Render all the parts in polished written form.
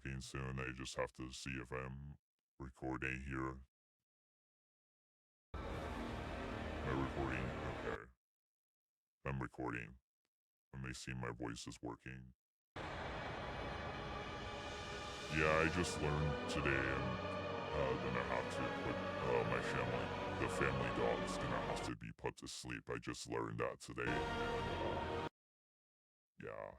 recording soon. I just have to see if I'm recording here. Am I recording? Okay. I'm recording. Let me see my voice is working. Yeah, I just learned today I'm gonna have to put the family dog's gonna have to be put to sleep. I just learned that today. Yeah.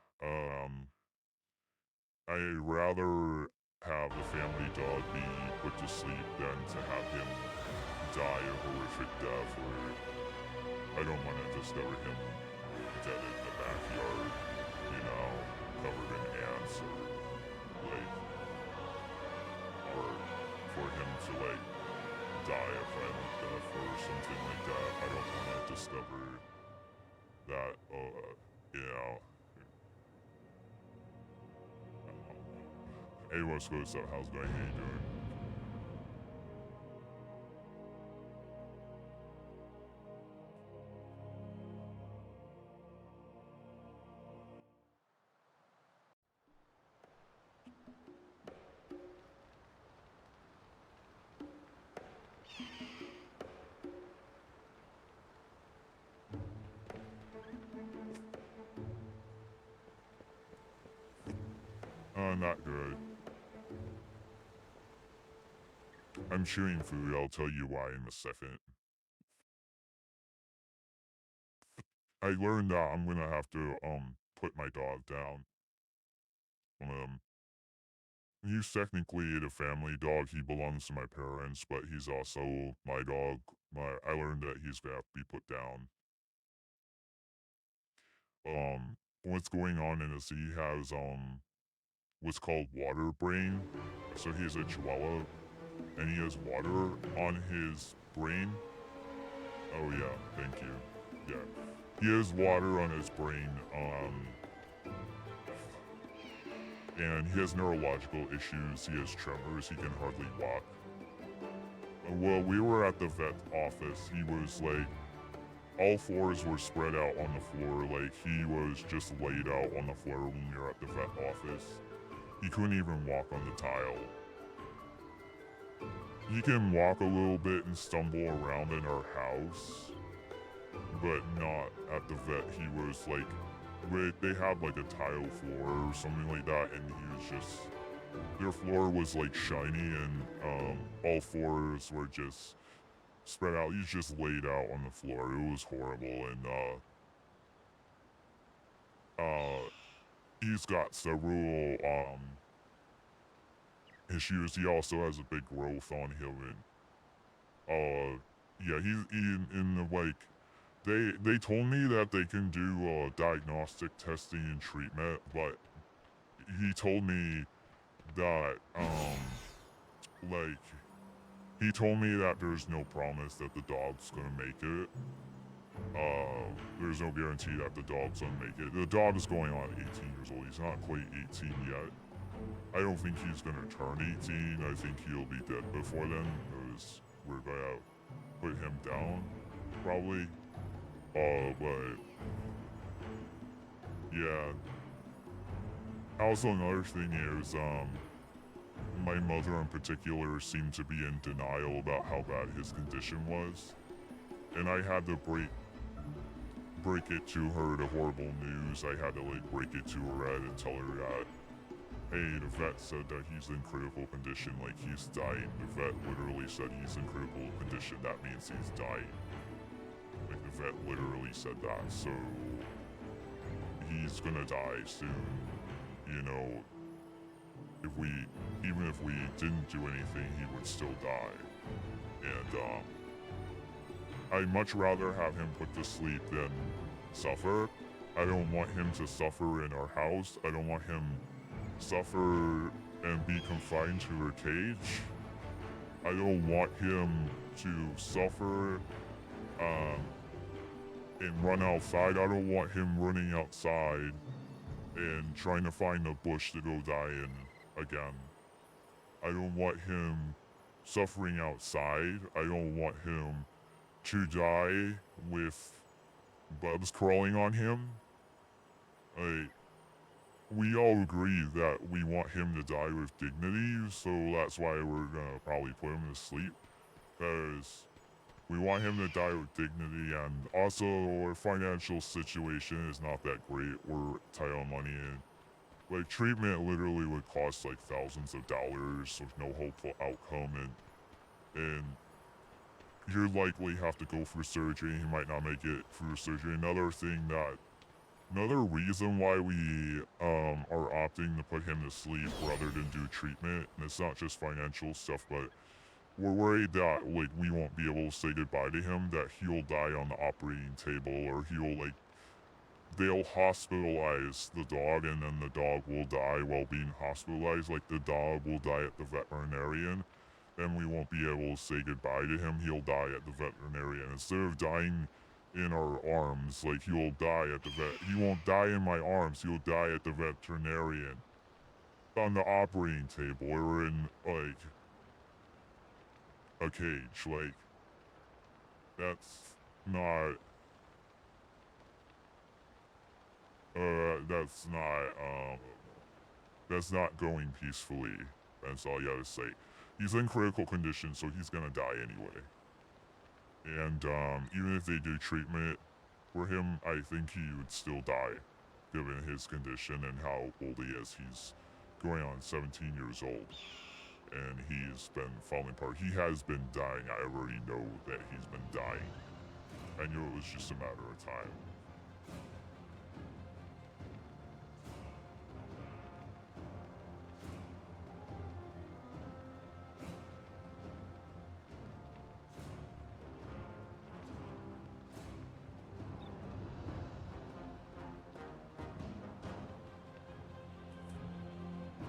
I'd rather have the family dog be put to sleep than to have him die a horrific death, or I don't want to discover him dead in the backyard, covered in ants, or for him to die a violent death or something like that. I don't want to discover that. Hey, what's good? So how's it going? How you doing? Not good. I'm chewing food. I'll tell you why in a second. I learned that I'm gonna have to put my dog down. Um, he's technically the family dog. He belongs to my parents, but he's also my dog. I learned that he's gonna have to be put down. What's going on in this? He has what's called water brain. So he's a Chihuahua, and he has water on his brain. Oh yeah, thank you. Yeah, he has water on his brain. And he has neurological issues. He has tremors. He can hardly walk. Well, we were at the vet office. He was like, all fours were spread out on the floor. Like, he was just laid out on the floor when we were at the vet office. He couldn't even walk on the tile. He can walk a little bit and stumble around in our house, but not at the vet. He was like, they had like a tile floor or something like that, and he was just, their floor was like shiny, and all fours were just spread out. He's just laid out on the floor. It was horrible, and he's got several issues. He also has a big growth on him, and yeah, he's in the like. They told me that they can do diagnostic testing and treatment, but he told me that like he told me that there's no promise that the dog's gonna make it. There's no guarantee that the dog's gonna make it. The dog is going on 18 years old. He's not quite 18 yet. I don't think he's gonna turn 18. I think he'll be dead before then, because we're gonna put him down, probably. But yeah. Also, another thing is, my mother in particular seemed to be in denial about how bad his condition was, and I had to break it to her, the horrible news. I had to break it to her and tell her that, hey, the vet said that he's in critical condition, like he's dying. The vet literally said he's in critical condition. That means he's dying. Like the vet literally said that, so he's gonna die soon. Even if we didn't do anything, he would still die. And I'd much rather have him put to sleep than suffer. I don't want him to suffer in our house. I don't want him suffer and be confined to a cage. I don't want him to suffer and run outside. I don't want him running outside and trying to find a bush to go die in again. I don't want him suffering outside. I don't want him to die with bugs crawling on him. we all agree that we want him to die with dignity, so that's why we're gonna probably put him to sleep, because we want him to die with dignity, and also our financial situation is not that great. We're tight on money, and like treatment literally would cost like thousands of dollars with no hopeful outcome, and you're likely have to go through surgery. He might not make it through surgery. Another reason why we are opting to put him to sleep rather than do treatment, and it's not just financial stuff, but we're worried that like we won't be able to say goodbye to him, that he'll die on the operating table, or they'll hospitalize the dog, and then the dog will die while being hospitalized. Like the dog will die at the veterinarian, and we won't be able to say goodbye to him. He'll die at the veterinarian instead of dying in our arms. Like he will die at the vet. He won't die in my arms. He'll die at the veterinarian on the operating table or in like a cage. Like that's not. That's not. That's not going peacefully. That's all you gotta say. He's in critical condition, so he's gonna die anyway. And even if they do treatment for him, I think he would still die, given his condition and how old he is. He's going on 17 years old, and he's been falling apart. He has been dying. I already know that he's been dying. I knew it was just a matter of time.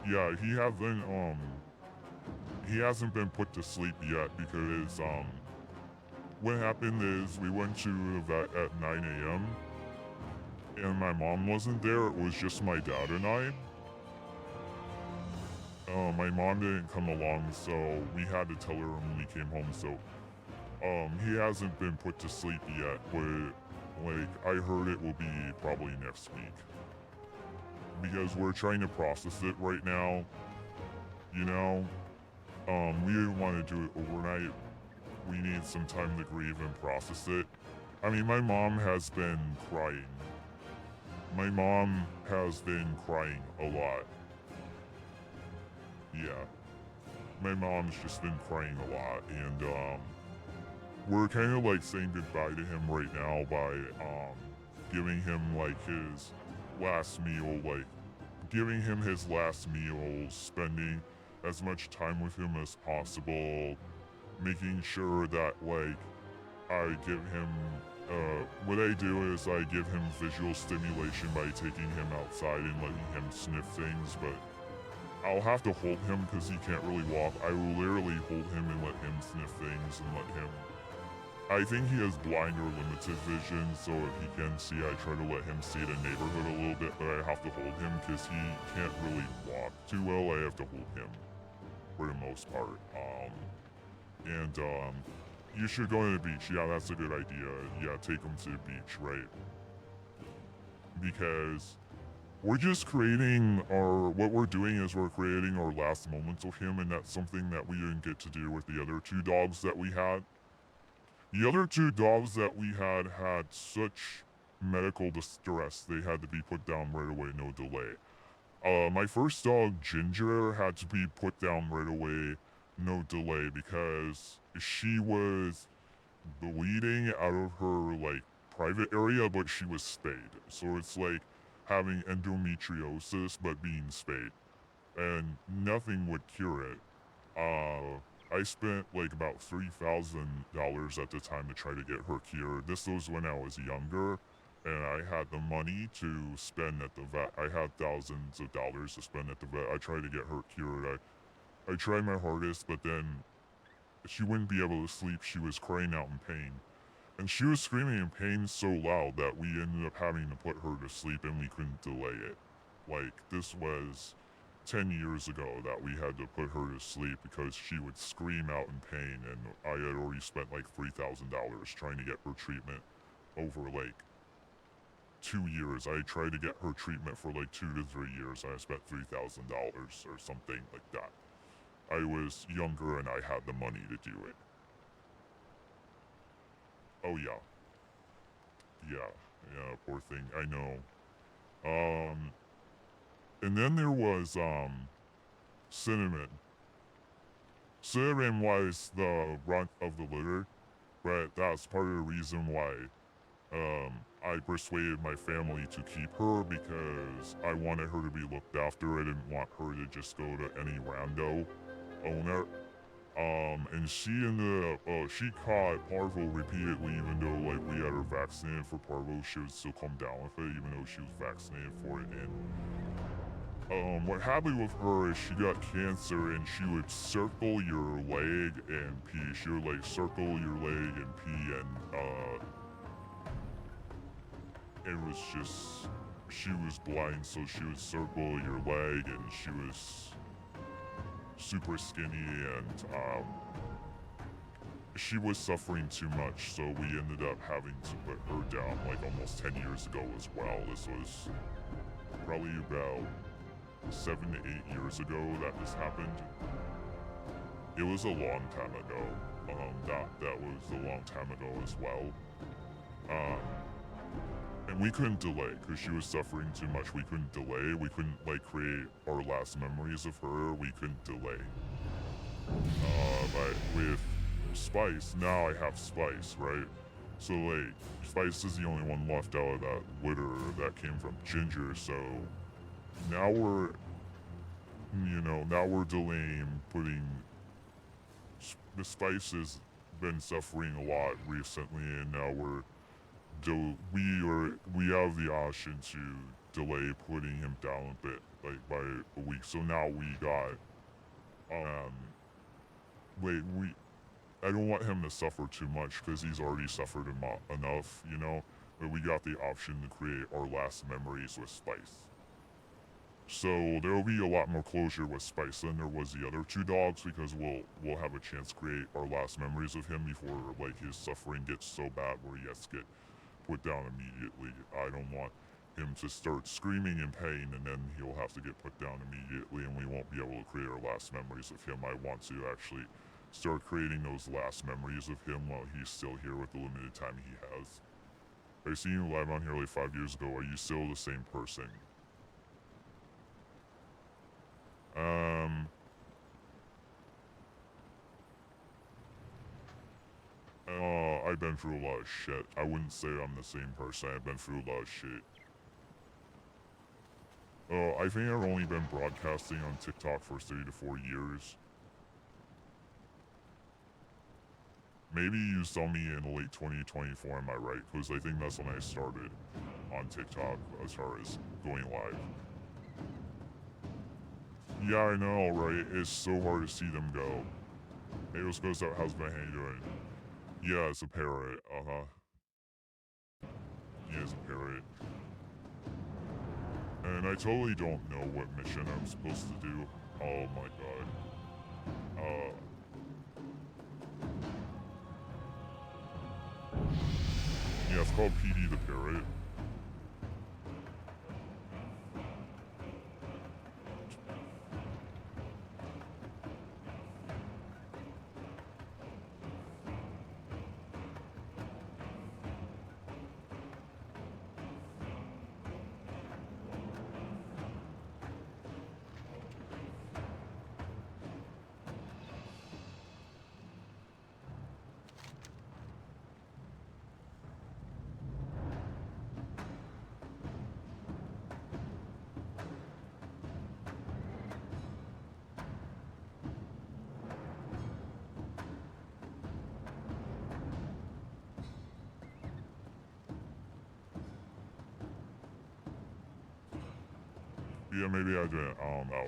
Yeah, he hasn't been put to sleep yet because what happened is we went to the vet at 9 a.m. and my mom wasn't there. It was just my dad and I. My mom didn't come along, so we had to tell her when we came home. So he hasn't been put to sleep yet, but like I heard it will be probably next week because we're trying to process it right now. You know, we didn't want to do it overnight. We need some time to grieve and process it. I mean, my mom has been crying. My mom has been crying a lot. Yeah, my mom's just been crying a lot, and we're kind of like saying goodbye to him right now by giving him like his last meal, like giving him his last meal, spending as much time with him as possible, making sure that like I give him what I do is I give him visual stimulation by taking him outside and letting him sniff things, but I'll have to hold him because he can't really walk. I will literally hold him and let him sniff things and let him. I think he has blind or limited vision, so if he can see, I try to let him see the neighborhood a little bit, but I have to hold him because he can't really walk too well. I have to hold him for the most part. And you should go to the beach. Yeah, that's a good idea. Yeah, take him to the beach, right? Because we're just creating what we're doing is we're creating our last moments with him, and that's something that we didn't get to do with the other two dogs that we had. The other two dogs that we had such medical distress, they had to be put down right away, no delay. My first dog, Ginger, had to be put down right away, no delay, because she was bleeding out of her, like, private area, but she was spayed. So it's like having endometriosis, but being spayed. And nothing would cure it. I spent like about $3,000 at the time to try to get her cured. This was when I was younger, and I had the money to spend at the vet. I had thousands of dollars to spend at the vet. I tried to get her cured. I tried my hardest, but then she wouldn't be able to sleep. She was crying out in pain. And she was screaming in pain so loud that we ended up having to put her to sleep, and we couldn't delay it. Like, this was 10 years ago that we had to put her to sleep because she would scream out in pain, and I had already spent like $3,000 trying to get her treatment over like 2 years. I tried to get her treatment for like 2 to 3 years. I spent $3,000 or something like that. I was younger and I had the money to do it. Oh yeah. Yeah, poor thing. I know. And then there was, Cinnamon. Cinnamon was the runt of the litter, but that's part of the reason why, I persuaded my family to keep her because I wanted her to be looked after. I didn't want her to just go to any rando owner. And she ended up, she caught parvo repeatedly, even though, like, we had her vaccinated for parvo, she would still come down with it, even though she was vaccinated for it. And, what happened with her is she got cancer and she would circle your leg and pee. She would, like, circle your leg and pee, and, it was just, she was blind, so she would circle your leg, and she was super skinny, and she was suffering too much, so we ended up having to put her down like almost 10 years ago as well. This was probably about 7 to 8 years ago that this happened. It was a long time ago. That was a long time ago as well. And we couldn't delay because she was suffering too much. We couldn't delay. We couldn't like create our last memories of her. We couldn't delay. But with Spice, now I have Spice, right? So like, Spice is the only one left out of that litter that came from Ginger. So now we're, now we're delaying putting. The Spice has been suffering a lot recently, and now we have the option to delay putting him down a bit, like by a week. So now we got, I don't want him to suffer too much because he's already suffered enough, but we got the option to create our last memories with Spice. So there will be a lot more closure with Spice than there was the other two dogs because we'll have a chance to create our last memories of him before like his suffering gets so bad where he has to get put down immediately. I don't want him to start screaming in pain and then he'll have to get put down immediately and we won't be able to create our last memories of him. I want to actually start creating those last memories of him while he's still here with the limited time he has. I seen you live on here like 5 years ago. Are you still the same person? I've been through a lot of shit. I wouldn't say I'm the same person. I've been through a lot of shit. I think I've only been broadcasting on TikTok for 3 to 4 years. Maybe you saw me in late 2024, am I right? Because I think that's when I started on TikTok as far as going live. Yeah, I know, right? It's so hard to see them go. Hey, what's goes up? How's my hand doing? Yeah, it's a parrot. Yeah, it's a parrot. And I totally don't know what mission I'm supposed to do. Oh my god. Yeah, it's called PD the Parrot. Yeah, maybe I didn't. I don't know.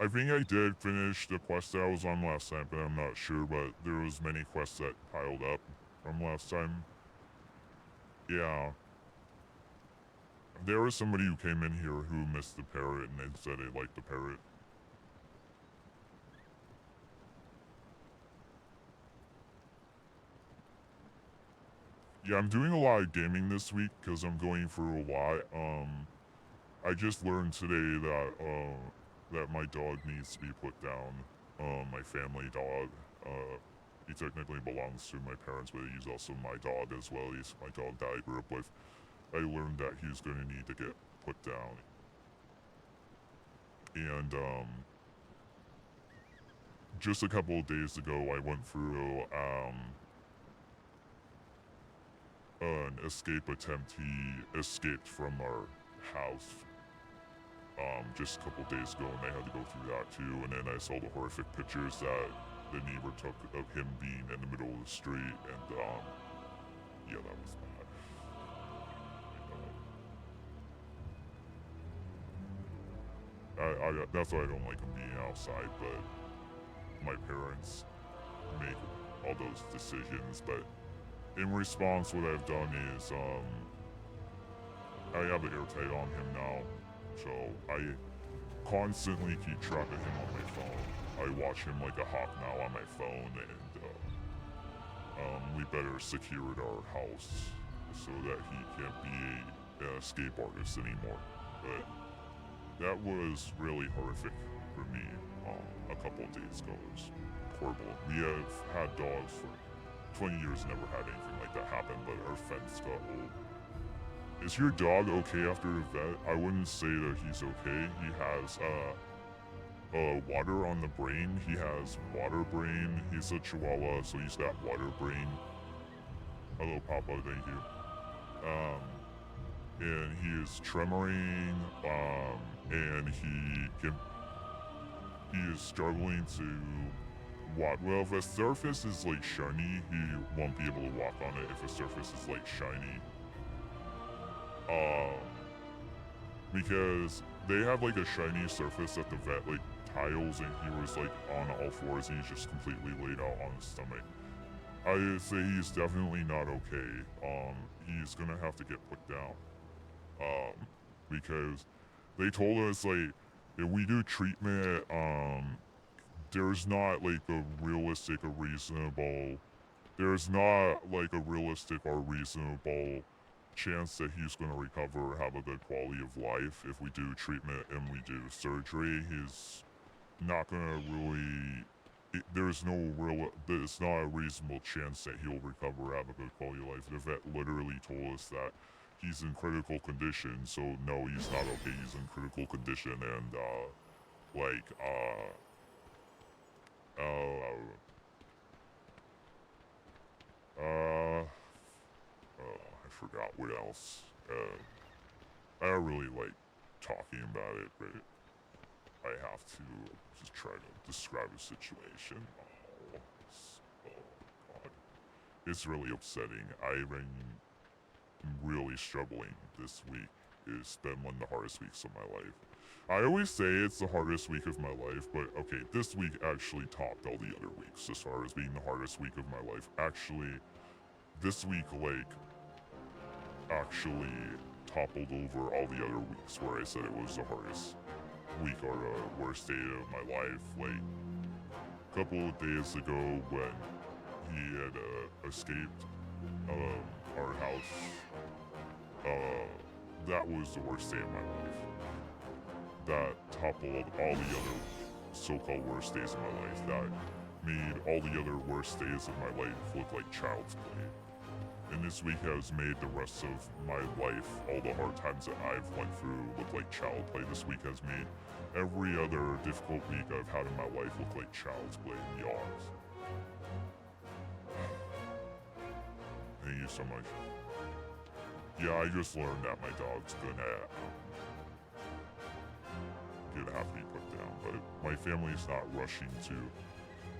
I think I did finish the quest that I was on last night, but I'm not sure. But there was many quests that piled up from last time. Yeah. There was somebody who came in here who missed the parrot and they said they liked the parrot. Yeah, I'm doing a lot of gaming this week because I'm going through a lot. I just learned today that my dog needs to be put down. My family dog. He technically belongs to my parents, but he's also my dog as well. He's my dog that I grew up with. I learned that he's going to need to get put down. And just a couple of days ago, I went through an escape attempt. He escaped from our house just a couple days ago, and I had to go through that too. And then I saw the horrific pictures that the neighbor took of him being in the middle of the street, and yeah, that was bad. That's why I don't like him being outside, but my parents make all those decisions. But in response, what I've done is I have the airtight on him now, so I constantly keep track of him on my phone. I watch him like a hawk now on my phone, and we better secure our house so that he can't be an escape artist anymore. But that was really horrific for me a couple of days ago. It was horrible. We have had dogs for 20 years, never had anything like that happen, but our fence got old. Is your dog okay after the vet? I wouldn't say that he's okay. He has water on the brain. He has water brain. He's a Chihuahua, so he's got water brain. Hello, Papa. Thank you. And he is tremoring. And he is struggling to walk. Well, if a surface is like shiny, he won't be able to walk on it. If a surface is like shiny. Because they have like a shiny surface at the vet, like tiles, and he was like on all fours and he's just completely laid out on his stomach. I would say he's definitely not okay. He's gonna have to get put down. Because they told us like if we do treatment, there's not like a realistic or reasonable chance that he's going to recover or have a good quality of life. If we do treatment and we do surgery, he's not going to really, there's not a reasonable chance that he'll recover or have a good quality of life. The vet literally told us that he's in critical condition, so no, he's not okay. He's in critical condition, and I forgot what else. I don't really like talking about it, but I have to just try to describe the situation. Oh God. It's really upsetting. I've been really struggling this week. It's been one of the hardest weeks of my life. I always say it's the hardest week of my life, but okay, this week actually topped all the other weeks as far as being the hardest week of my life. Actually, this week, actually toppled over all the other weeks where I said it was the hardest week or the worst day of my life. Like, a couple of days ago when he had escaped our house, that was the worst day of my life. That toppled all the other so-called worst days of my life. That made all the other worst days of my life look like child's play. And this week has made the rest of my life, all the hard times that I've went through, look like child play. This week has made every other difficult week I've had in my life look like child's play and yawns. Thank you so much. Yeah, I just learned that my dog's gonna have to be put down, but my family's not rushing to.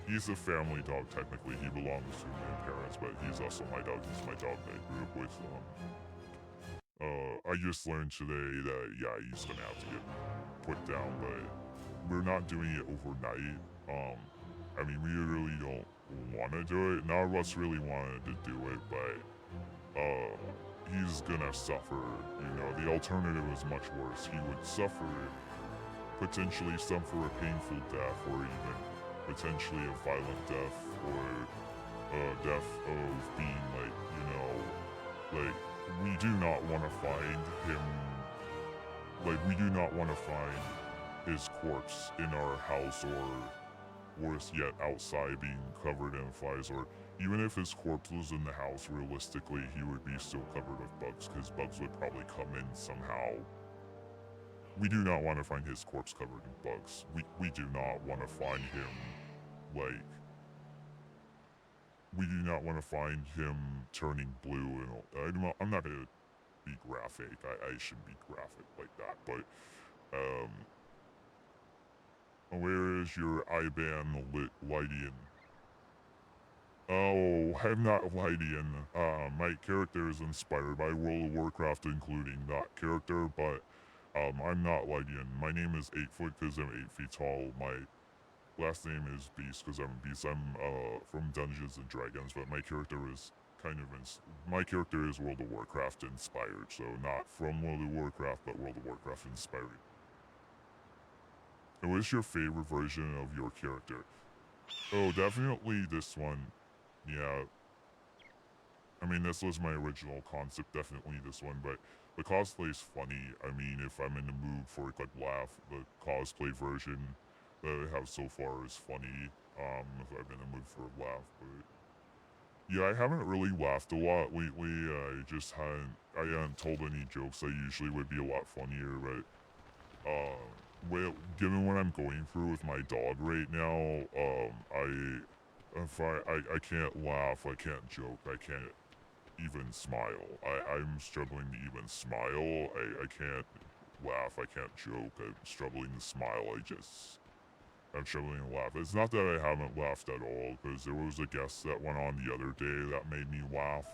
He's a family dog, technically. He belongs to my parents, but he's also my dog. He's my dog that I grew up with. I just learned today that, yeah, he's gonna have to get put down, but we're not doing it overnight. I mean, we really don't want to do it. None of us really wanted to do it, but he's gonna suffer. You know, the alternative is much worse. He would suffer, potentially suffer a painful death, or even potentially a violent death, or a death of being like, you know, like we do not want to find him. Like we do not want to find his corpse in our house, or worse yet, outside being covered in flies, or even if his corpse was in the house, realistically, he would be still covered with bugs, because bugs would probably come in somehow. We do not want to find his corpse covered in bugs. We do not want to find him, like, we do not want to find him turning blue, and I'm not going to be graphic. I shouldn't be graphic like that, but, where is your IBAN Lydian? Oh, I'm not Lydian. My character is inspired by World of Warcraft, including that character, but I'm not Lydian. My name is 8 foot because I'm 8 feet tall. My last name is Beast because I'm a beast. I'm from Dungeons and Dragons, but my character is my character is World of Warcraft inspired, so not from World of Warcraft, but World of Warcraft inspired. And what is your favorite version of your character? Oh, definitely this one. Yeah. I mean, this was my original concept, definitely this one, but the cosplay is funny. I mean, if I'm in the mood for a good laugh, the cosplay version that I have so far is funny, if I'm in the mood for a laugh, but yeah, I haven't really laughed a lot lately. I hadn't told any jokes that usually would be a lot funnier, but, well, given what I'm going through with my dog right now, I can't laugh, I can't joke, I can't even smile. I'm struggling to even smile. I can't laugh, I can't joke, I'm struggling to smile, I'm struggling to laugh. It's not that I haven't laughed at all, because there was a guest that went on the other day that made me laugh.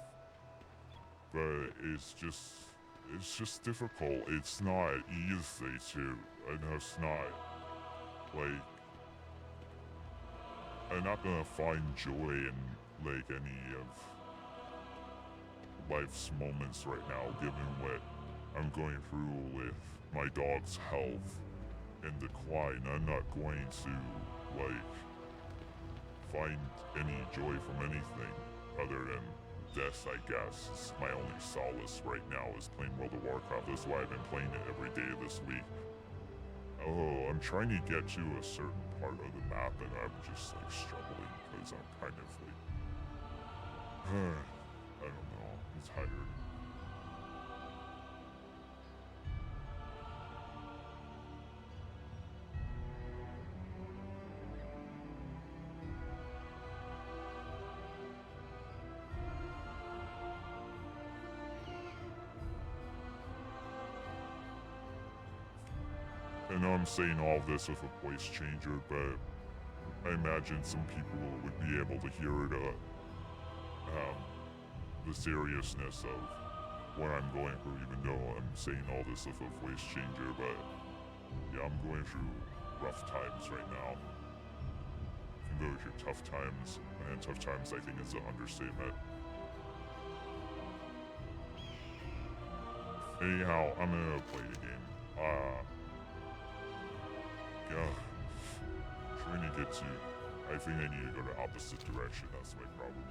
But it's just difficult. It's not easy to, and it's not, like, I'm not gonna find joy in, like, any of life's moments right now, given what I'm going through with my dog's health and decline. I'm not going to, like, find any joy from anything other than death, I guess. It's my only solace right now is playing World of Warcraft. That's why I've been playing it every day this week. Oh, I'm trying to get to a certain part of the map and I'm just, like, struggling because I'm kind of, like, I don't know, I'm tired. I know I'm saying all this with a voice changer, but I imagine some people would be able to hear it, the seriousness of what I'm going through, even though I'm saying all this with a voice changer, but yeah, I'm going through rough times right now. You can go through tough times, and tough times I think is an understatement. Anyhow, I'm gonna play the game. Yeah, trying to get to, I think I need to go the opposite direction, that's my problem.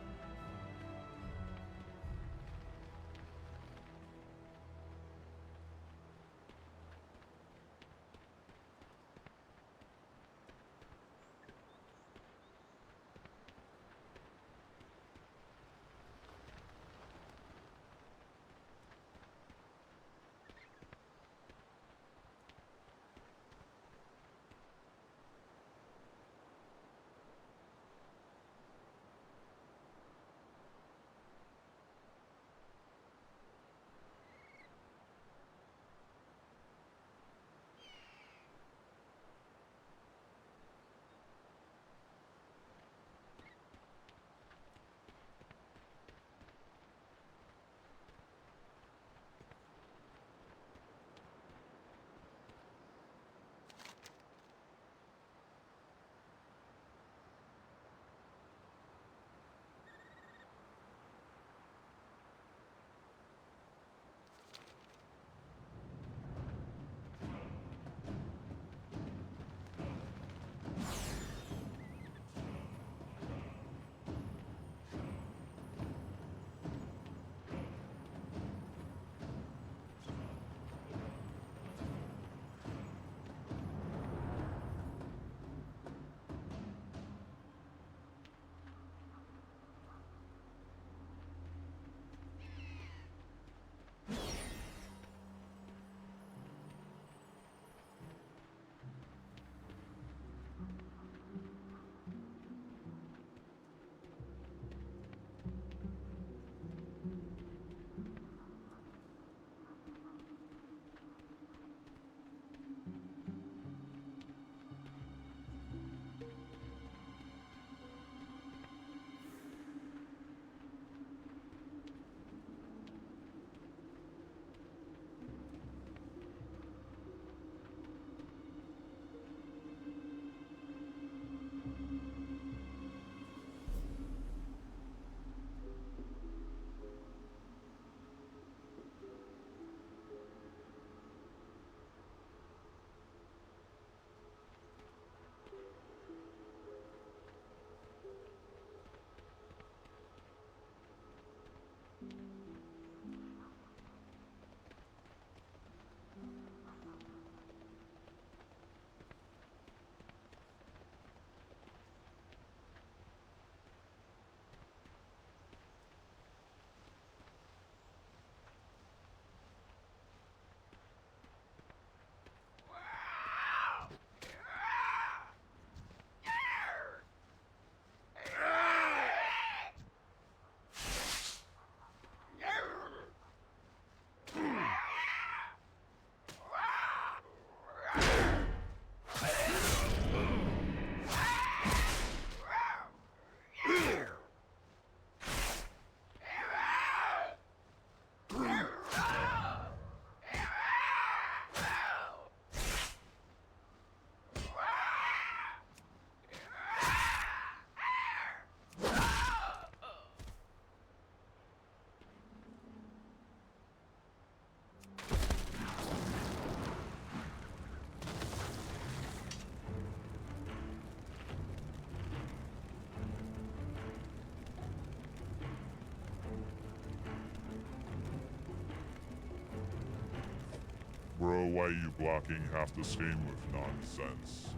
Bro, why are you blocking half the screen with nonsense?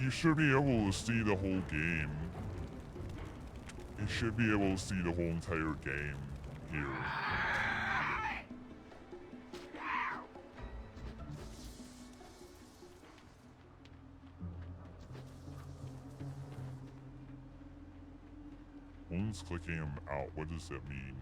You should be able to see the whole game. You should be able to see the whole entire game here. One's clicking him out. What does that mean?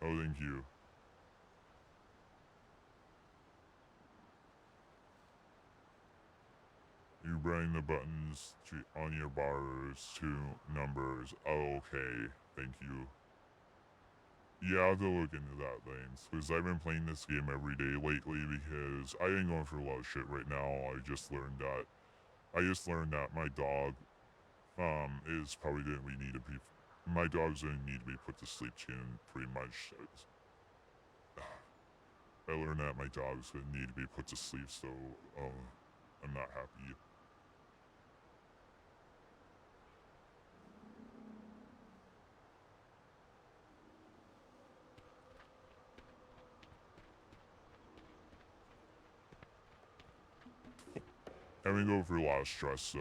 Oh, thank you. You bring the buttons on your bars to numbers. Oh, okay. Thank you. Yeah, I'll have to look into that, thanks. Because I've been playing this game every day lately because I ain't going through a lot of shit right now. I just learned that my dog, is probably gonna need to be, my dog's gonna need to be put to sleep soon, pretty much. I learned that my dog's gonna need to be put to sleep, so, I'm not happy. I've been going through a lot of stress, so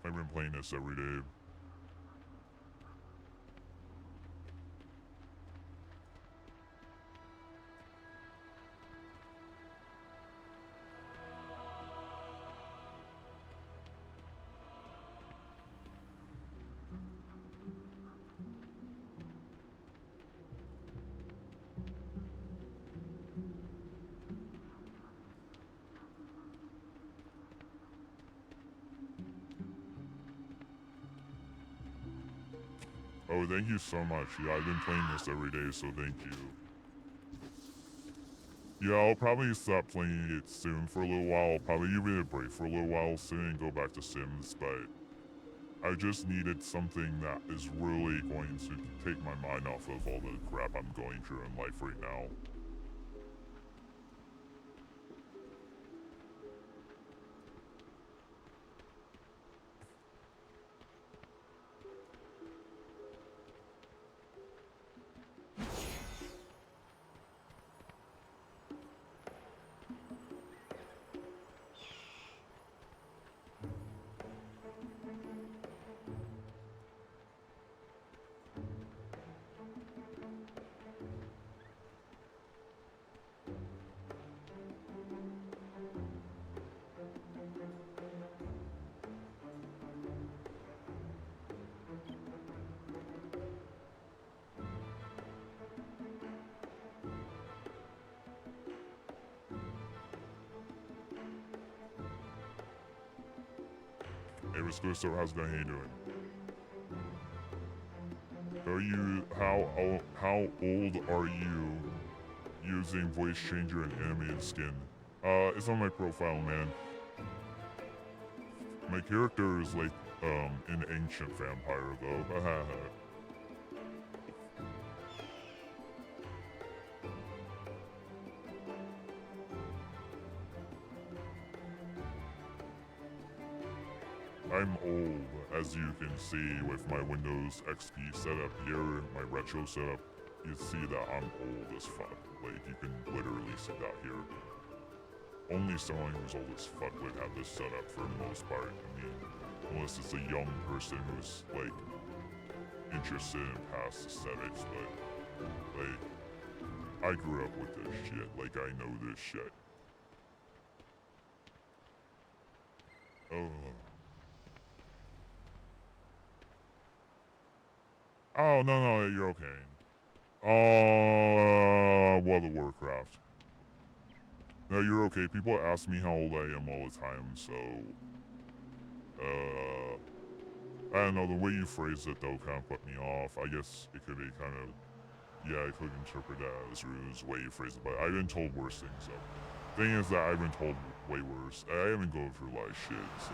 I've been playing this every day. Oh, thank you so much. Yeah, I've been playing this every day, so thank you. Yeah, I'll probably stop playing it soon for a little while. I'll probably give it a break for a little while soon and go back to Sims, but I just needed something that is really going to take my mind off of all the crap I'm going through in life right now. Hey, what's good, sir? How's it going? How you doing? How old are you using voice changer and animated skin? It's on my profile, man. My character is like, an ancient vampire, though. I'm old, as you can see with my Windows XP setup here, my retro setup. You see that I'm old as fuck. Like, you can literally see that here. Only someone who's old as fuck would have this setup for the most part. I mean, unless it's a young person who's, like, interested in past aesthetics, but like I grew up with this shit. Like I know this shit. Oh. Oh no, you're okay. World of Warcraft. No, you're okay. People ask me how old I am all the time, so I don't know, the way you phrase it though kind of put me off. I guess it could be kind of, yeah, I could interpret that as rude the way you phrase it, but I've been told worse things though. Thing is that I've been told way worse. I haven't gone through a lot of shit, so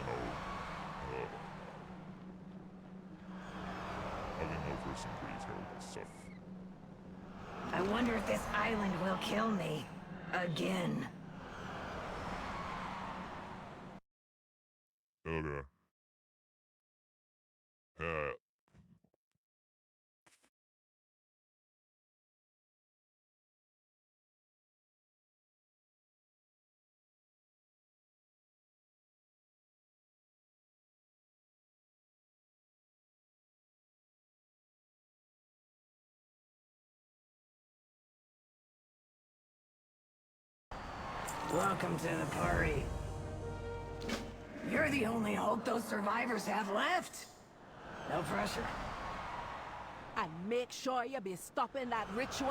I've been over some pretty terrible stuff. I wonder if this island will kill me. Again. Okay. Welcome to the party. You're the only hope those survivors have left. No pressure. And make sure you be stopping that ritual.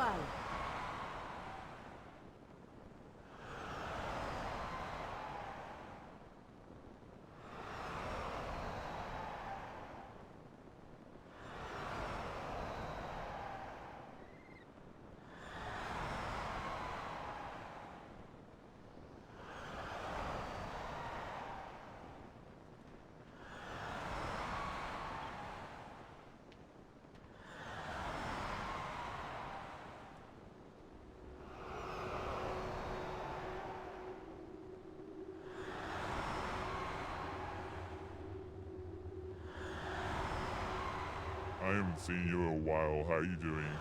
I haven't seen you in a while. How are you doing?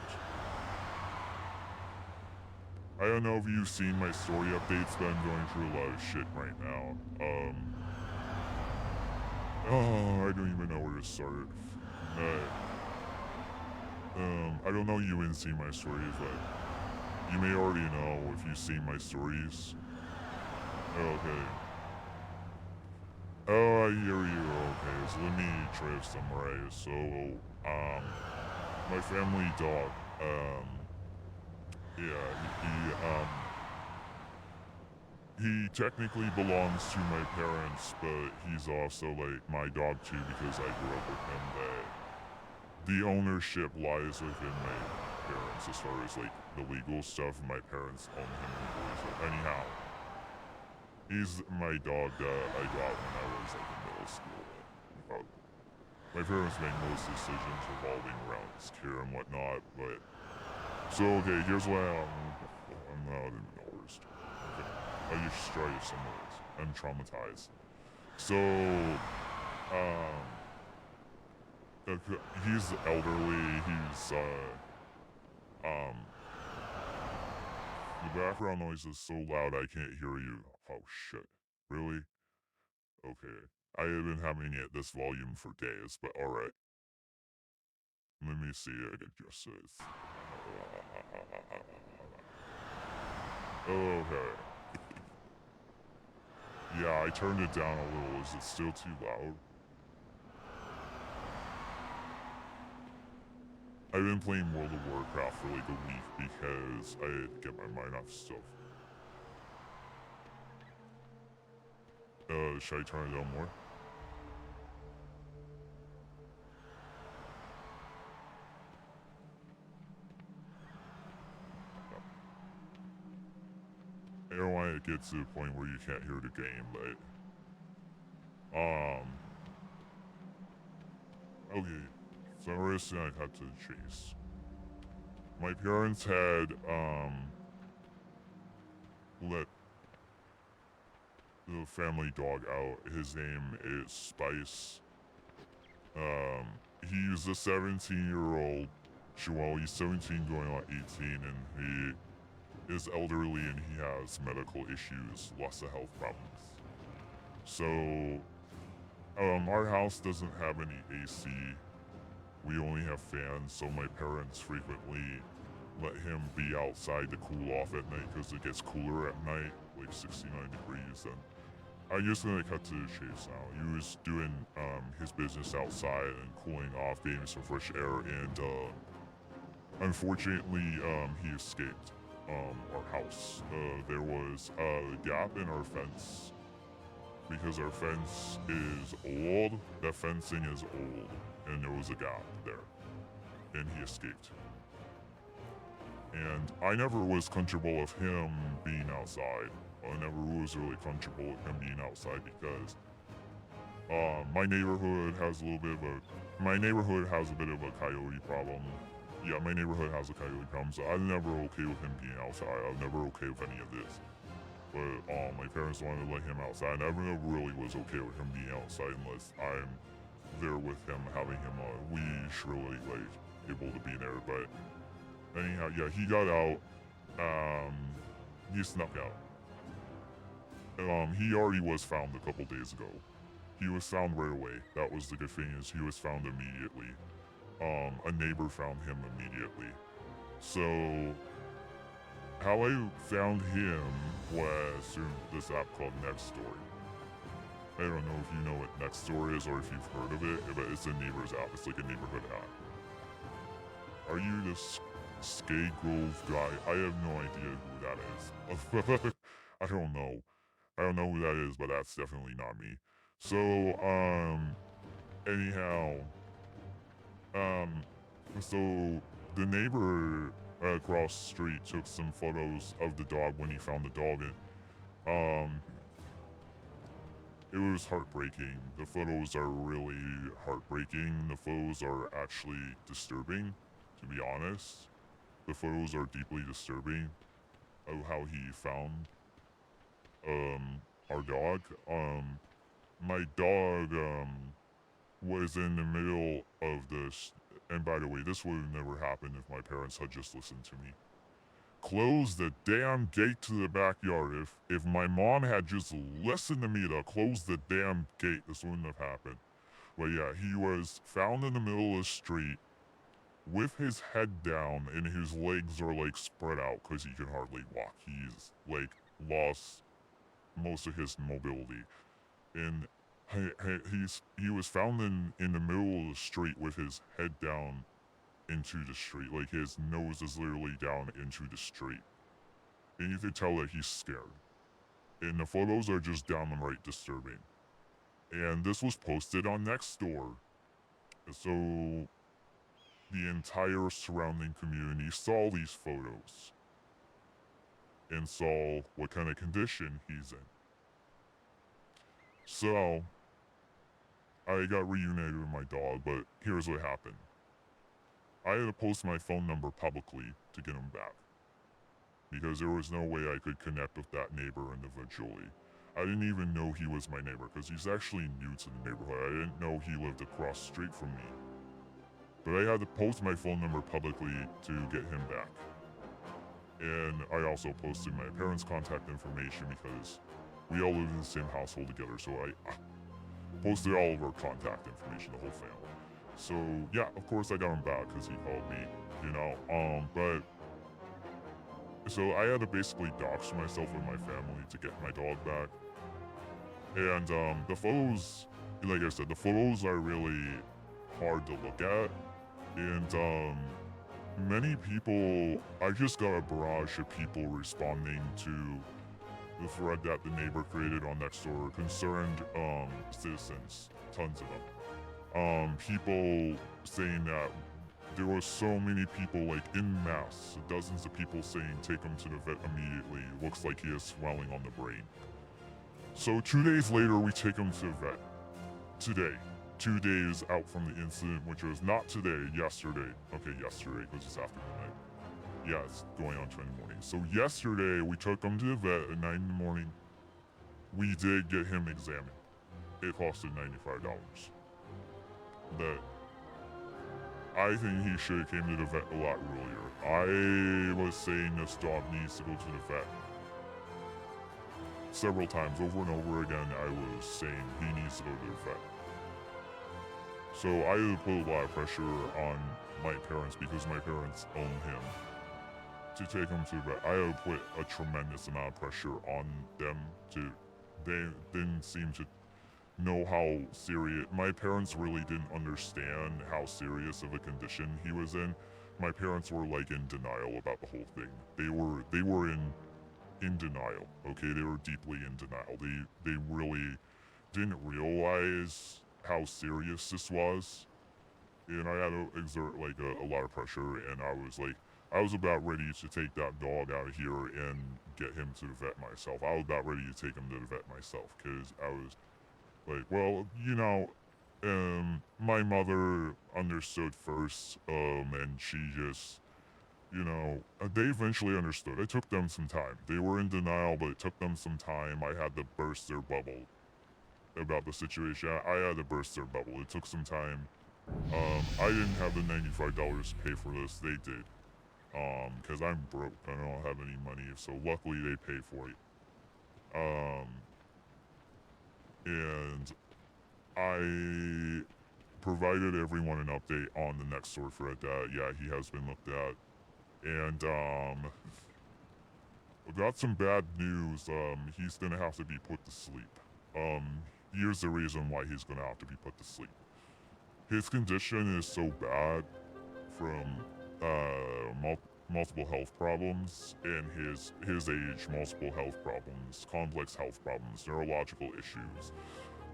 I don't know if you've seen my story updates, but I'm going through a lot of shit right now. I don't even know where to start. I don't know you didn't see my stories, but you may already know if you've seen my stories. Okay. Oh, I hear you. Okay, so let me try to summarize. So, my family dog, yeah, he technically belongs to my parents, but he's also like my dog too because I grew up with him. That the ownership lies within my parents as far as like the legal stuff. My parents own him legally. So anyhow, he's my dog that I got when I was like in middle school. My parents make most decisions revolving around his care and whatnot, but so okay, here's why I'm not even the worst. Okay. I just try to summarize. I'm traumatized. So, he's elderly. The background noise is so loud I can't hear you. Oh shit. Really? Okay. I have been having it this volume for days, but alright. Let me see. I can adjust this. Okay. Yeah, I turned it down a little. Is it still too loud? I've been playing World of Warcraft for like a week because I had to get my mind off stuff. Should I turn it down more? I don't want to get to the point where you can't hear the game, but okay. So first thing I cut to the chase. My parents had let the family dog out. His name is Spice. He's a 17-year-old Chihuahua. He's 17 going on 18, and he is elderly and he has medical issues, lots of health problems. So, our house doesn't have any AC. we only have fans, so my parents frequently let him be outside to cool off at night because it gets cooler at night, like 69 degrees. And I'm just gonna cut to the chase now. He was doing his business outside and cooling off, getting some fresh air, and unfortunately, he escaped our house. There was a gap in our fence because our fence is old. That fencing is old, and there was a gap there, and he escaped. And I never was comfortable of him being outside. I never was really comfortable with him being outside because my neighborhood has a bit of a coyote problem. Yeah, my neighborhood has a coyote problem, so I'm never okay with him being outside. I'm never okay with any of this. But my parents wanted to let him outside. I never really was okay with him being outside unless I'm there with him, having him a leash, really like able to be there. But anyhow, yeah, he got out. He snuck out. He already was found a couple days ago. He was found right away. That was the good thing, is he was found immediately. A neighbor found him immediately. So how I found him was through this app called Nextdoor. I don't know if you know what Nextdoor is or if you've heard of it, but it's a neighbor's app. It's like a neighborhood app. Are you this Skate Grove guy? I have no idea who that is. I don't know. I don't know who that is, but that's definitely not me. So, anyhow, so the neighbor across the street took some photos of the dog when he found the dog, and it was heartbreaking. The photos are really heartbreaking. The photos are actually disturbing, to be honest. The photos are deeply disturbing of how he found our dog. My dog was in the middle of this, and by the way, this would have never happened if my parents had just listened to me. Close the damn gate to the backyard. If my mom had just listened to me to close the damn gate, this wouldn't have happened. But yeah, he was found in the middle of the street with his head down, and his legs are like spread out because he can hardly walk. He's like lost most of his mobility, and he was found in the middle of the street with his head down into the street. Like his nose is literally down into the street, and you can tell that he's scared. And the photos are just downright disturbing. And this was posted on Nextdoor, so the entire surrounding community saw these photos and saw what kind of condition he's in. So I got reunited with my dog, but here's what happened. I had to post my phone number publicly to get him back, because there was no way I could connect with that neighbor individually. I didn't even know he was my neighbor, because he's actually new to the neighborhood. I didn't know he lived across the street from me. But I had to post my phone number publicly to get him back. And I also posted my parents' contact information because we all live in the same household together, so I posted all of our contact information, the whole family. So yeah, of course I got him back because he called me, you know. But so I had to basically dox myself with my family to get my dog back. And the photos, like I said, the photos are really hard to look at. And many people, I just got a barrage of people responding to the thread that the neighbor created on Nextdoor, concerned citizens, tons of them. People saying that there were so many people, like in mass, dozens of people saying take him to the vet immediately. Looks like he has swelling on the brain. So 2 days later, we take him to the vet. Today. 2 days out from the incident, which was not today, yesterday. Okay, yesterday, because it's after midnight. Yeah, it's going on to in the morning. So yesterday, we took him to the vet at 9 in the morning. We did get him examined. It costed $95. But I think he should have came to the vet a lot earlier. I was saying this dog needs to go to the vet. Several times, over and over again, I was saying he needs to go to the vet. So I had to put a lot of pressure on my parents because my parents own him to take him to the vet. I had to put a tremendous amount of pressure on them to. They didn't seem to know how serious. My parents really didn't understand how serious of a condition he was in. My parents were like in denial about the whole thing. They were in denial. Okay, they were deeply in denial. They really didn't realize how serious this was, and I had to exert like a lot of pressure. And I was about ready to take that dog out of here and get him to the vet myself. I was about ready to take him to the vet myself because I was like, well, my mother understood first, and she just, they eventually understood. It took them some time. They were in denial, but it took them some time. I had to burst their bubble about the situation. I had to burst their bubble. It took some time. I didn't have the $95 to pay for this. They did. Because I'm broke. I don't have any money, so luckily they paid for it. And I provided everyone an update on the next door thread that, yeah, he has been looked at. And, got some bad news. He's gonna have to be put to sleep. Here's the reason why he's gonna have to be put to sleep. His condition is so bad from, multiple health problems in his age, multiple health problems, complex health problems, neurological issues.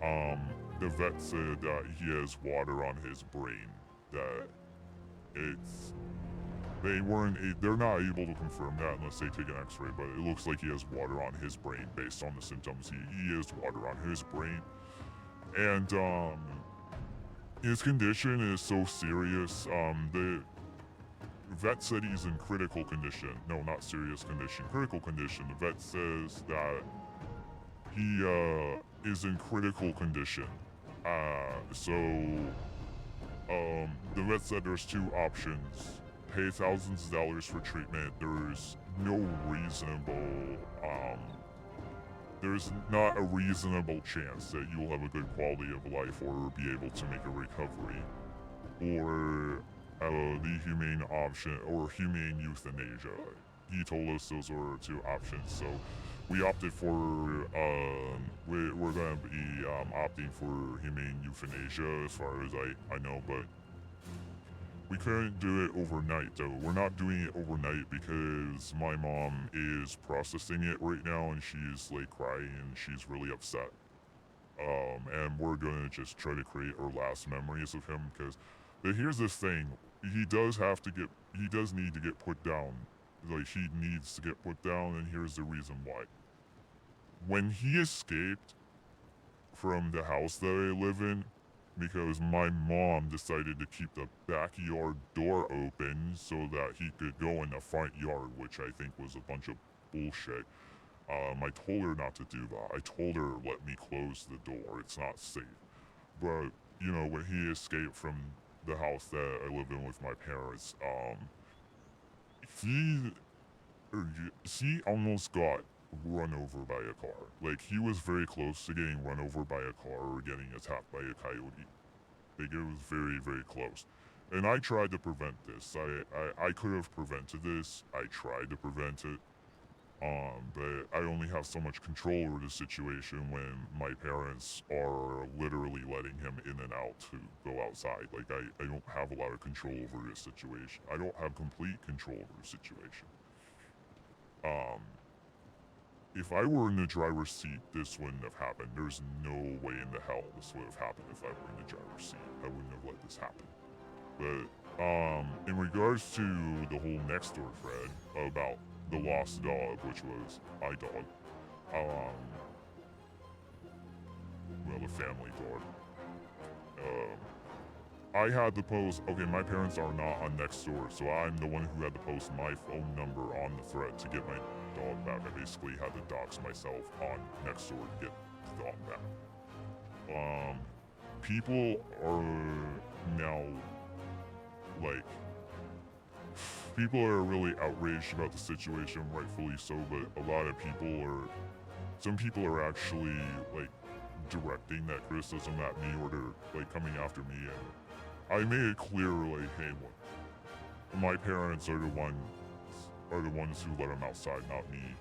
The vet said that he has water on his brain, that they're not able to confirm that unless they take an x-ray, but it looks like he has water on his brain based on the symptoms. He has water on his brain. And, his condition is so serious, the vet said he's in critical condition. No, not serious condition, critical condition. The vet says that he, is in critical condition. The vet said there's two options. Pay thousands of dollars for treatment. There's not a reasonable chance that you'll have a good quality of life or be able to make a recovery. Or the humane option, or humane euthanasia. He told us those were two options, so we opted for, we're gonna be opting for humane euthanasia as far as I know, but we couldn't do it overnight though. We're not doing it overnight because my mom is processing it right now and she's like crying and she's really upset. And we're gonna just try to create our last memories of him but here's this thing. He does need to get put down. Like, he needs to get put down, and here's the reason why. When he escaped from the house that I live in, because my mom decided to keep the backyard door open so that he could go in the front yard, which I think was a bunch of bullshit. I told her not to do that. I told her, let me close the door. It's not safe. But, when he escaped from the house that I live in with my parents, he almost got run over by a car. Like, he was very close to getting run over by a car or getting attacked by a coyote. Like, it was very, very close. And I tried to prevent this. I could have prevented this. I tried to prevent it. But I only have so much control over the situation when my parents are literally letting him in and out to go outside. Like, I don't have a lot of control over the situation. I don't have complete control over the situation. If I were in the driver's seat, this wouldn't have happened. There's no way in the hell this would have happened if I were in the driver's seat. I wouldn't have let this happen. But, in regards to the whole next door thread about the lost dog, which was my dog, the family dog, I had to post, okay, my parents are not on Nextdoor, so I'm the one who had to post my phone number on the thread to get my dog back. I basically had to dox myself on Nextdoor to get the dog back. People are now, like, people are really outraged about the situation, rightfully so, but some people are actually, like, directing that criticism at me or they're like coming after me, and I made it clear like, hey, what? My parents are the ones who let him outside, not me.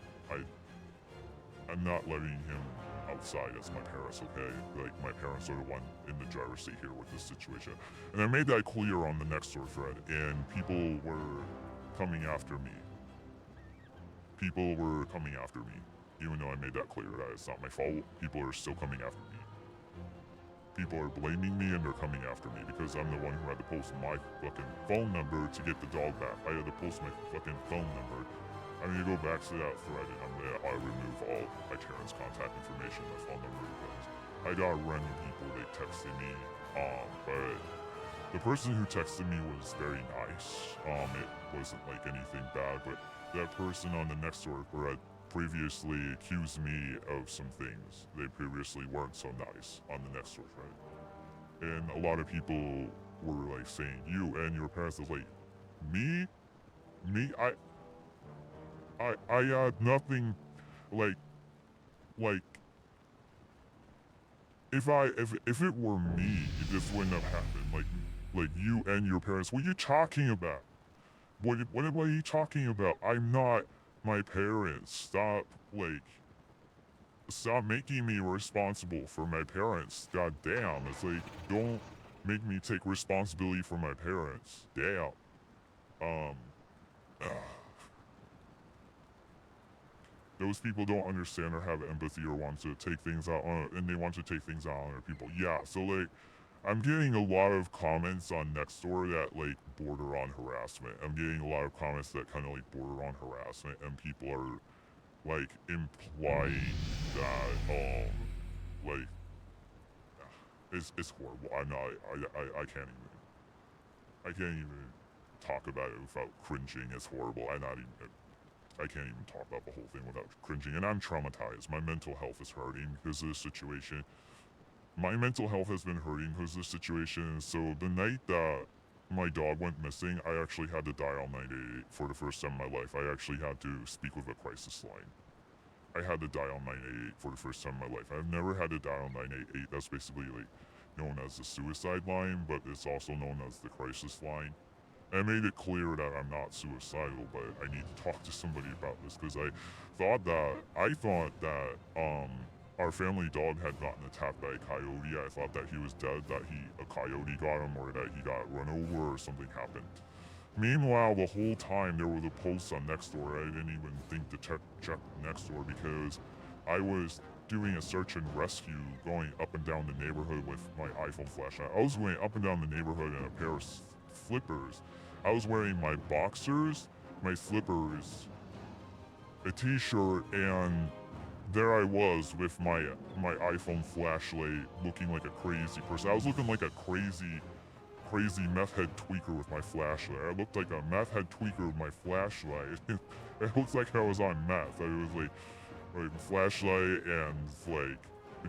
I'm not letting him outside as my parents, okay? Like, my parents are the one in the driver's seat here with this situation. And I made that clear on the Nextdoor thread, and people were coming after me. People were coming after me. Even though I made that clear that it's not my fault, people are still coming after me. People are blaming me and they're coming after me because I'm the one who had to post my fucking phone number to get the dog back. I had to post my fucking phone number. I'm gonna go back to that thread and I'll remove all my parents' contact information, my phone number, because I got random people, they texted me, but the person who texted me was very nice. It wasn't like anything bad, but that person on the Nextdoor thread previously accused me of some things. They previously weren't so nice on the Nextdoor thread. And a lot of people were like saying, you and your parents. Was like, me, I had nothing, like, if it were me, this wouldn't have happened. Like you and your parents, what are you talking about? What are you talking about? I'm not my parents. Stop making me responsible for my parents. God damn, it's like, don't make me take responsibility for my parents. Damn. Those people don't understand or have empathy or want to take things out on, and they want to take things out on other people. Yeah, so like, I'm getting a lot of comments on Nextdoor that like border on harassment. I'm getting a lot of comments that kind of like border on harassment, and people are like implying that like it's horrible. I can't even talk about it without cringing. It's horrible. I can't even talk about the whole thing without cringing. And I'm traumatized. My mental health is hurting because of this situation. My mental health has been hurting because of this situation. So the night that my dog went missing, I actually had to dial 988 for the first time in my life. I actually had to speak with a crisis line. I had to dial 988 for the first time in my life. I've never had to dial 988. That's basically like known as the suicide line, but it's also known as the crisis line. I made it clear that I'm not suicidal, but I need to talk to somebody about this because I thought that our family dog had gotten attacked by a coyote. I thought that he was dead, that a coyote got him, or that he got run over, or something happened. Meanwhile, the whole time there were the posts on Nextdoor. I didn't even think to check Nextdoor because I was doing a search and rescue, going up and down the neighborhood with my iPhone flashlight. I was going up and down the neighborhood in a pair of flippers. I was wearing my boxers, my flippers, a t-shirt, and there I was with my iPhone flashlight looking like a crazy person. I was looking like a crazy meth head tweaker with my flashlight. I looked like a meth head tweaker with my flashlight. It looked like I was on meth. I was like flashlight and like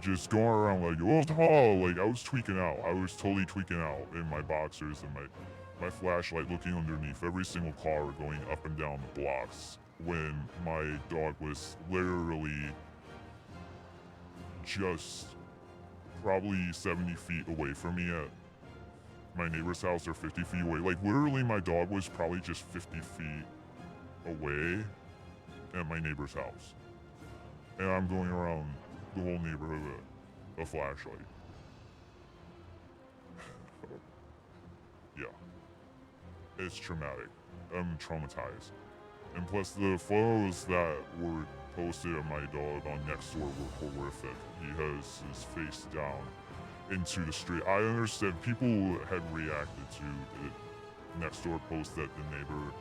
just going around like, oh, like I was tweaking out. I was totally tweaking out in my boxers and my flashlight looking underneath every single car going up and down the blocks when my dog was literally just probably 70 feet away from me at my neighbor's house, or 50 feet away. Like literally my dog was probably just 50 feet away at my neighbor's house. And I'm going around the whole neighborhood with a flashlight. Yeah. It's traumatic. I'm traumatized. And plus the photos that were posted of my dog on Nextdoor were horrific. He has his face down into the street. I understand people had reacted to the Nextdoor post that the neighbor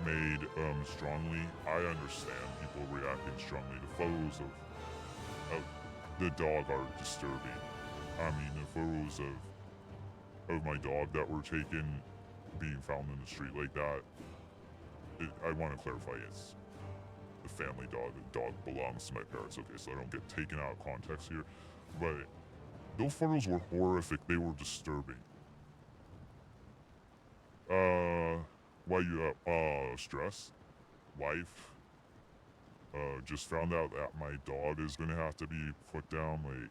made strongly. I understand people reacting strongly. The photos of the dog are disturbing. I mean, the photos of my dog that were taken being found in the street like that, I want to clarify, it's the family dog. The dog belongs to my parents, okay, so I don't get taken out of context here. But those photos were horrific. They were disturbing. Why you stress? Wife? Just found out that my dog is gonna have to be put down. Like,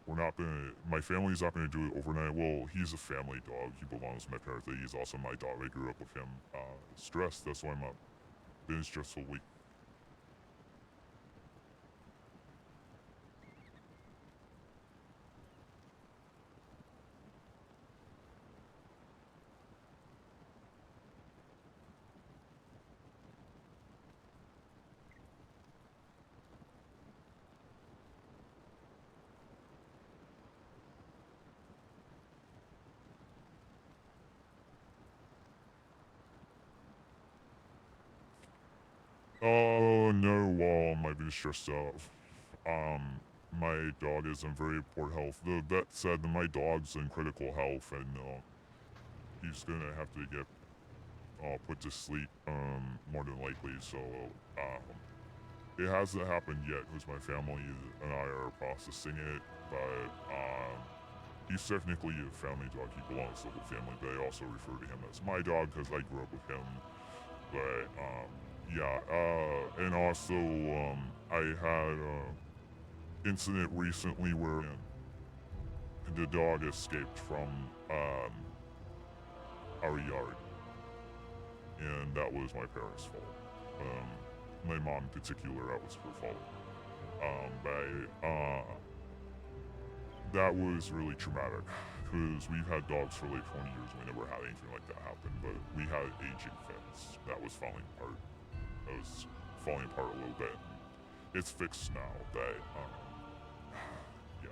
we're not gonna, my family's not gonna do it overnight. Well, he's a family dog. He belongs to my parents. He's also my dog. I grew up with him. Stressed. That's why I'm up. Been a stressful week. Oh no, I've been stressed out. My dog is in very poor health. The vet said that my dog's in critical health and he's gonna have to get put to sleep more than likely. So it hasn't happened yet because my family and I are processing it. But he's technically a family dog. He belongs to the whole family, but I also refer to him as my dog because I grew up with him. But yeah, and also I had an incident recently where the dog escaped from our yard, and that was my parents' fault. My mom in particular, that was her fault. That was really traumatic because we've had dogs for like 20 years. We never had anything like that happen, but we had an aging fence that was falling apart. It was falling apart a little bit. It's fixed now, but yeah.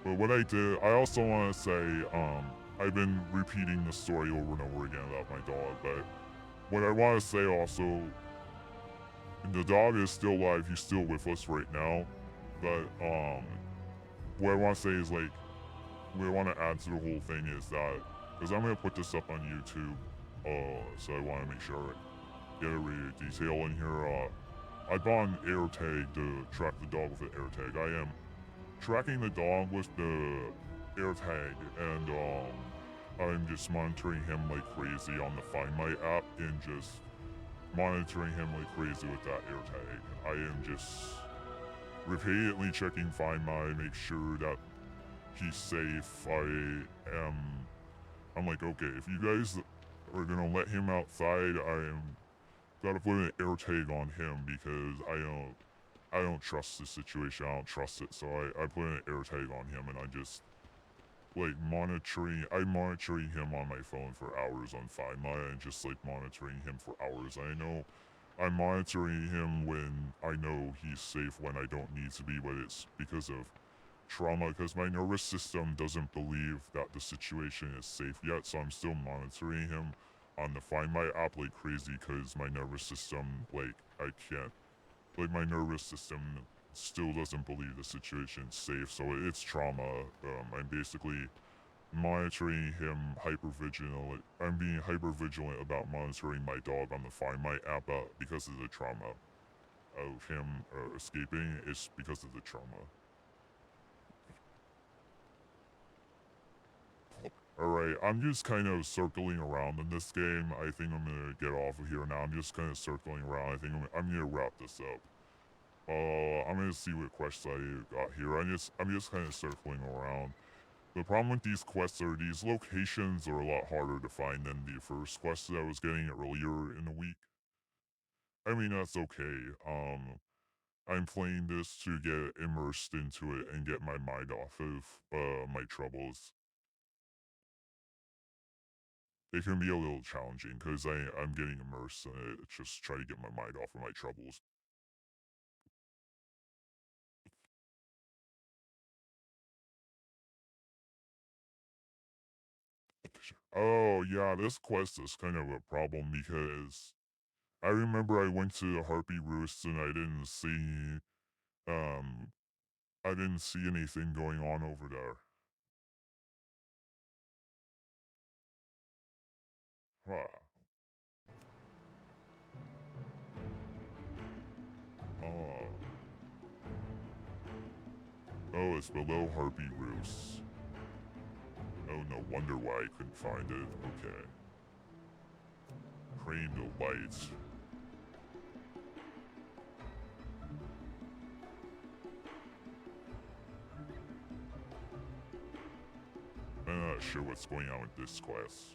But what I did, I also want to say, I've been repeating the story over and over again about my dog, but what I want to say also, the dog is still alive. He's still with us right now, but what I want to say is like, what I want to add to the whole thing is that, because I'm gonna put this up on YouTube, so I want to make sure I get every detail in here. I bought an air tag to track the dog with an air tag. I am tracking the dog with the air tag, and I'm just monitoring him like crazy on the Find My app, and just monitoring him like crazy with that air tag. I am just repeatedly checking Find My, make sure that he's safe. I'm like, okay, if you guys are gonna let him outside, I am gotta put an air tag on him because I don't trust the situation. I don't trust it. So I put an air tag on him, and I just like I'm monitoring him on my phone for hours on Find My, and just like monitoring him for hours. I know I'm monitoring him when I know he's safe, when I don't need to be, but it's because of trauma, because my nervous system doesn't believe that the situation is safe yet, so I'm still monitoring him on the Find My app like crazy, because my nervous system, like, I can't, like, my nervous system still doesn't believe the situation's safe, so it's trauma. I'm basically monitoring him hyper-vigilant. I'm being hyper-vigilant about monitoring my dog on the Find My app because of the trauma of him escaping. It's because of the trauma. Alright, I'm just kind of circling around in this game. I think I'm gonna get off of here now. I'm just kind of circling around. I think I'm gonna wrap this up. I'm gonna see what quests I got here. I'm just kind of circling around. The problem with these quests are these locations are a lot harder to find than the first quest that I was getting earlier in the week. I mean, that's okay. I'm playing this to get immersed into it and get my mind off of my troubles. It can be a little challenging because I'm getting immersed in it, just try to get my mind off of my troubles. Oh yeah, this quest is kind of a problem because I remember I went to the Harpy Roost and um I didn't see anything going on over there. Huh. Oh. Oh, it's below Harpy Roost. Oh, no wonder why I couldn't find it. Okay. Crane to light. sure what's going on with this class.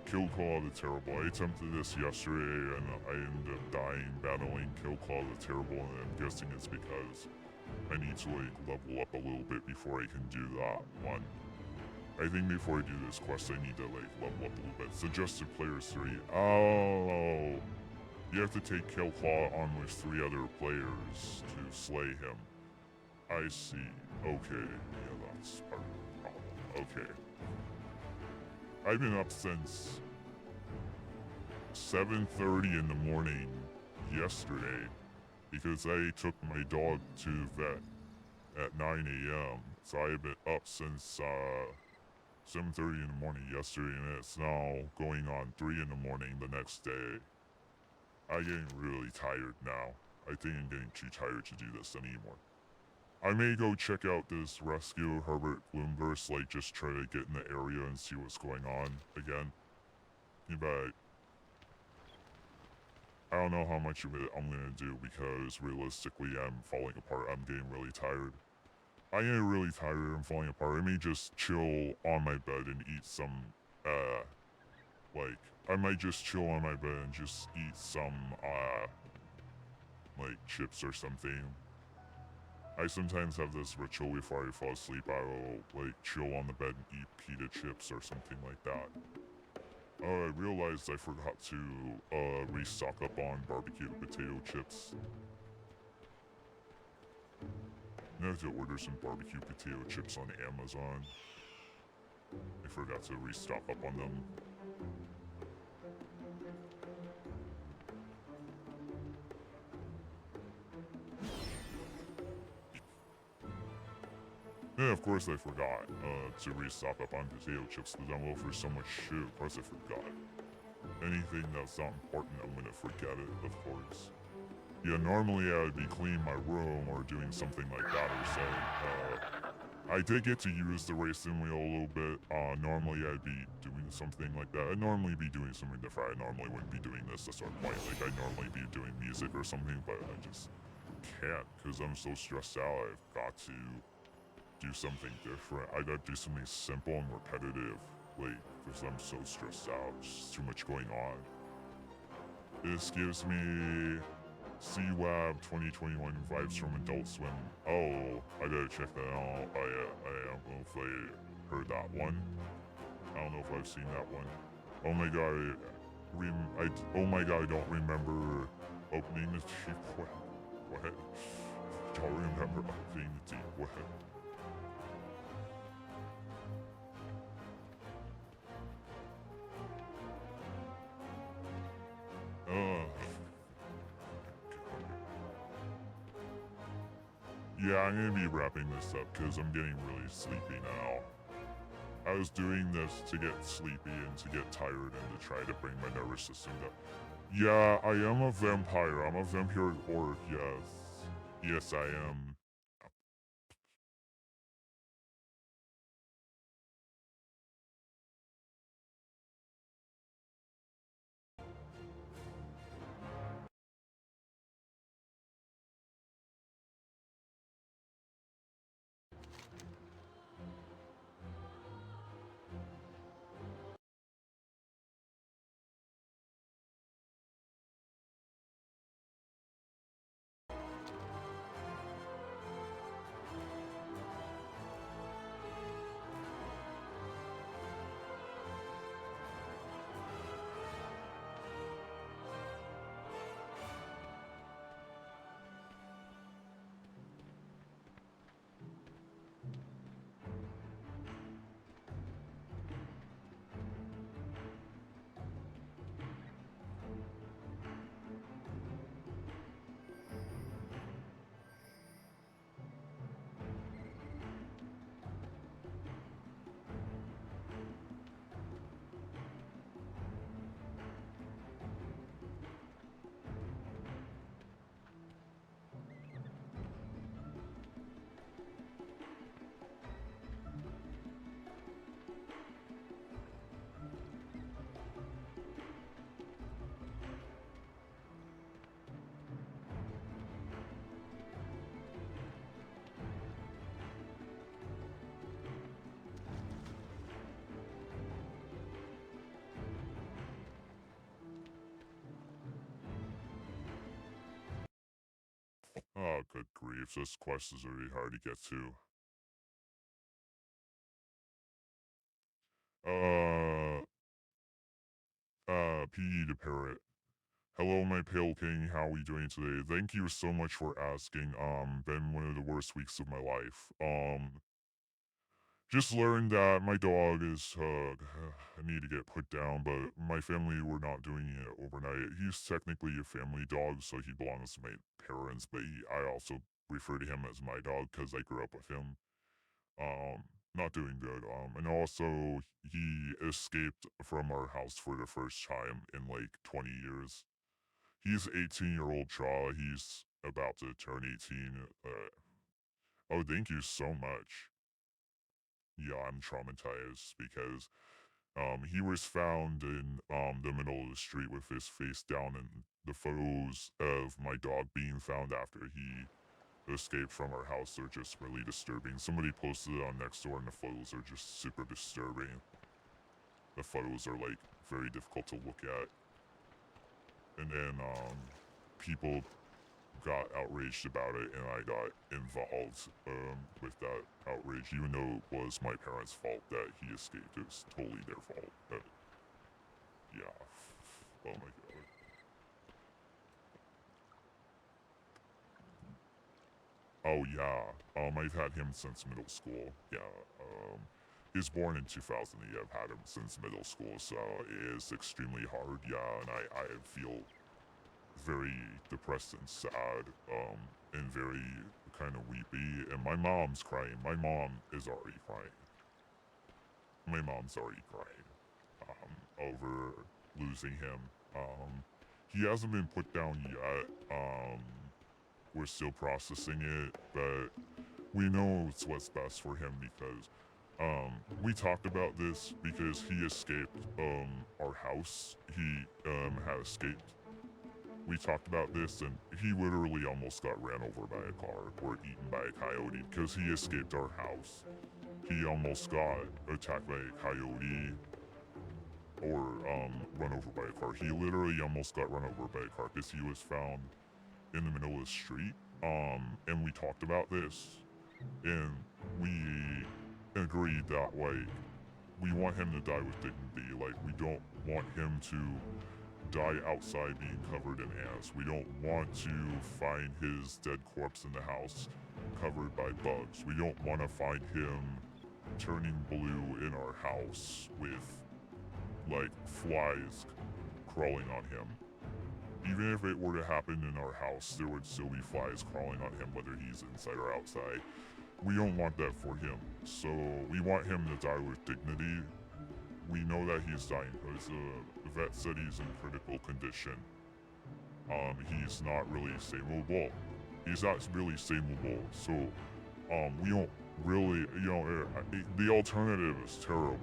Kill Claw the Terrible. I attempted this yesterday and I ended up dying battling Kill Claw the Terrible, and I'm guessing it's because I need to like level up a little bit before I can do that one. I think before I do this quest I need to like level up a little bit. Suggested players 3. Oh, you have to take Kill Claw on with 3 other players to slay him. I see. Okay, yeah, that's part of the problem. Okay. I've been up since 7:30 in the morning yesterday because I took my dog to the vet at 9 a.m. So I've been up since 7:30 in the morning yesterday, and it's now going on 3 in the morning the next day. I'm getting really tired now. I think I'm getting too tired to do this anymore. I may go check out this Rescue Herbert Bloomverse, like just try to get in the area and see what's going on again. But I don't know how much of it I'm gonna do because realistically I'm falling apart. I'm getting really tired. I get really tired and falling apart. I may just chill on my bed and eat some, like, I might just chill on my bed and just eat some, like chips or something. I sometimes have this ritual before I fall asleep. I will like chill on the bed and eat pita chips or something like that. Oh, I realized I forgot to restock up on barbecue potato chips. I have to order some barbecue potato chips on Amazon. I forgot to restock up on them. And of course I forgot to restock up on potato chips because I'm over so much shit. Of course I forgot. Anything that's not important, I'm gonna forget it, of course. Yeah, normally I would be cleaning my room or doing something like that or so. I did get to use the racing wheel a little bit. Normally I'd be doing something like that. I'd normally be doing something different. I normally wouldn't be doing this. That's our point. Like I'd normally be doing music or something, but I just can't because I'm so stressed out. I've got to do something different. I gotta do something simple and repetitive, like, because I'm so stressed out. Just too much going on. This gives me CWAB 2021 vibes from Adult Swim. Oh, I gotta check that out. I don't know if I heard that one. I don't know if I've seen that one. Oh my god, oh my god, I don't remember opening the deep web. What? Don't remember opening the deep web. Yeah, I'm gonna be wrapping this up because I'm getting really sleepy now. I was doing this to get sleepy and to get tired and to try to bring my nervous system down. Yeah, I am a vampire. I'm a vampiric orc, yes. Yes, I am. Good grief, this quest is really hard to get to. P.E. to Parrot. Hello, my pale king. How are we doing today? Thank you so much for asking. Been one of the worst weeks of my life. Just learned that my dog is, I need to get put down, but my family were not doing it overnight. He's technically a family dog, so he belongs to my parents, but I also refer to him as my dog because I grew up with him. Um, Not doing good. And also he escaped from our house for the first time in like 20 years. He's 18-year-old Chaw. He's about to turn 18. Oh, thank you so much. Yeah, I'm traumatized because he was found in the middle of the street with his face down, and the photos of my dog being found after he escaped from our house are just really disturbing. Somebody posted it on Nextdoor, and the photos are just super disturbing. The photos are like very difficult to look at, and then people got outraged about it, and I got involved with that outrage, even though it was my parents' fault that he escaped. It was totally their fault. Yeah. Oh my god. Oh yeah. I've had him since middle school. Yeah. He was born in 2008. I've had him since middle school, so it is extremely hard. Yeah, and I feel very depressed and sad, and very kind of weepy. And my mom's crying. My mom is already crying. My mom's already crying, over losing him. He hasn't been put down yet. We're still processing it, but we know it's what's best for him because, we talked about this because he escaped, our house. He, had escaped. We talked about this, and he literally almost got ran over by a car or eaten by a coyote because he escaped our house. He almost got attacked by a coyote or run over by a car. He literally almost got run over by a car because he was found in the middle of the street. And we talked about this, and we agreed that like we want him to die with dignity. Like we don't want him to die outside being covered in ants. We don't want to find his dead corpse in the house covered by bugs. We don't want to find him turning blue in our house with like flies crawling on him. Even if it were to happen in our house, there would still be flies crawling on him, whether he's inside or outside. We don't want that for him. So we want him to die with dignity. We know that he's dying because the vet said he's in critical condition. He's not really savable. He's not really savable. So, we don't really, the alternative is terrible.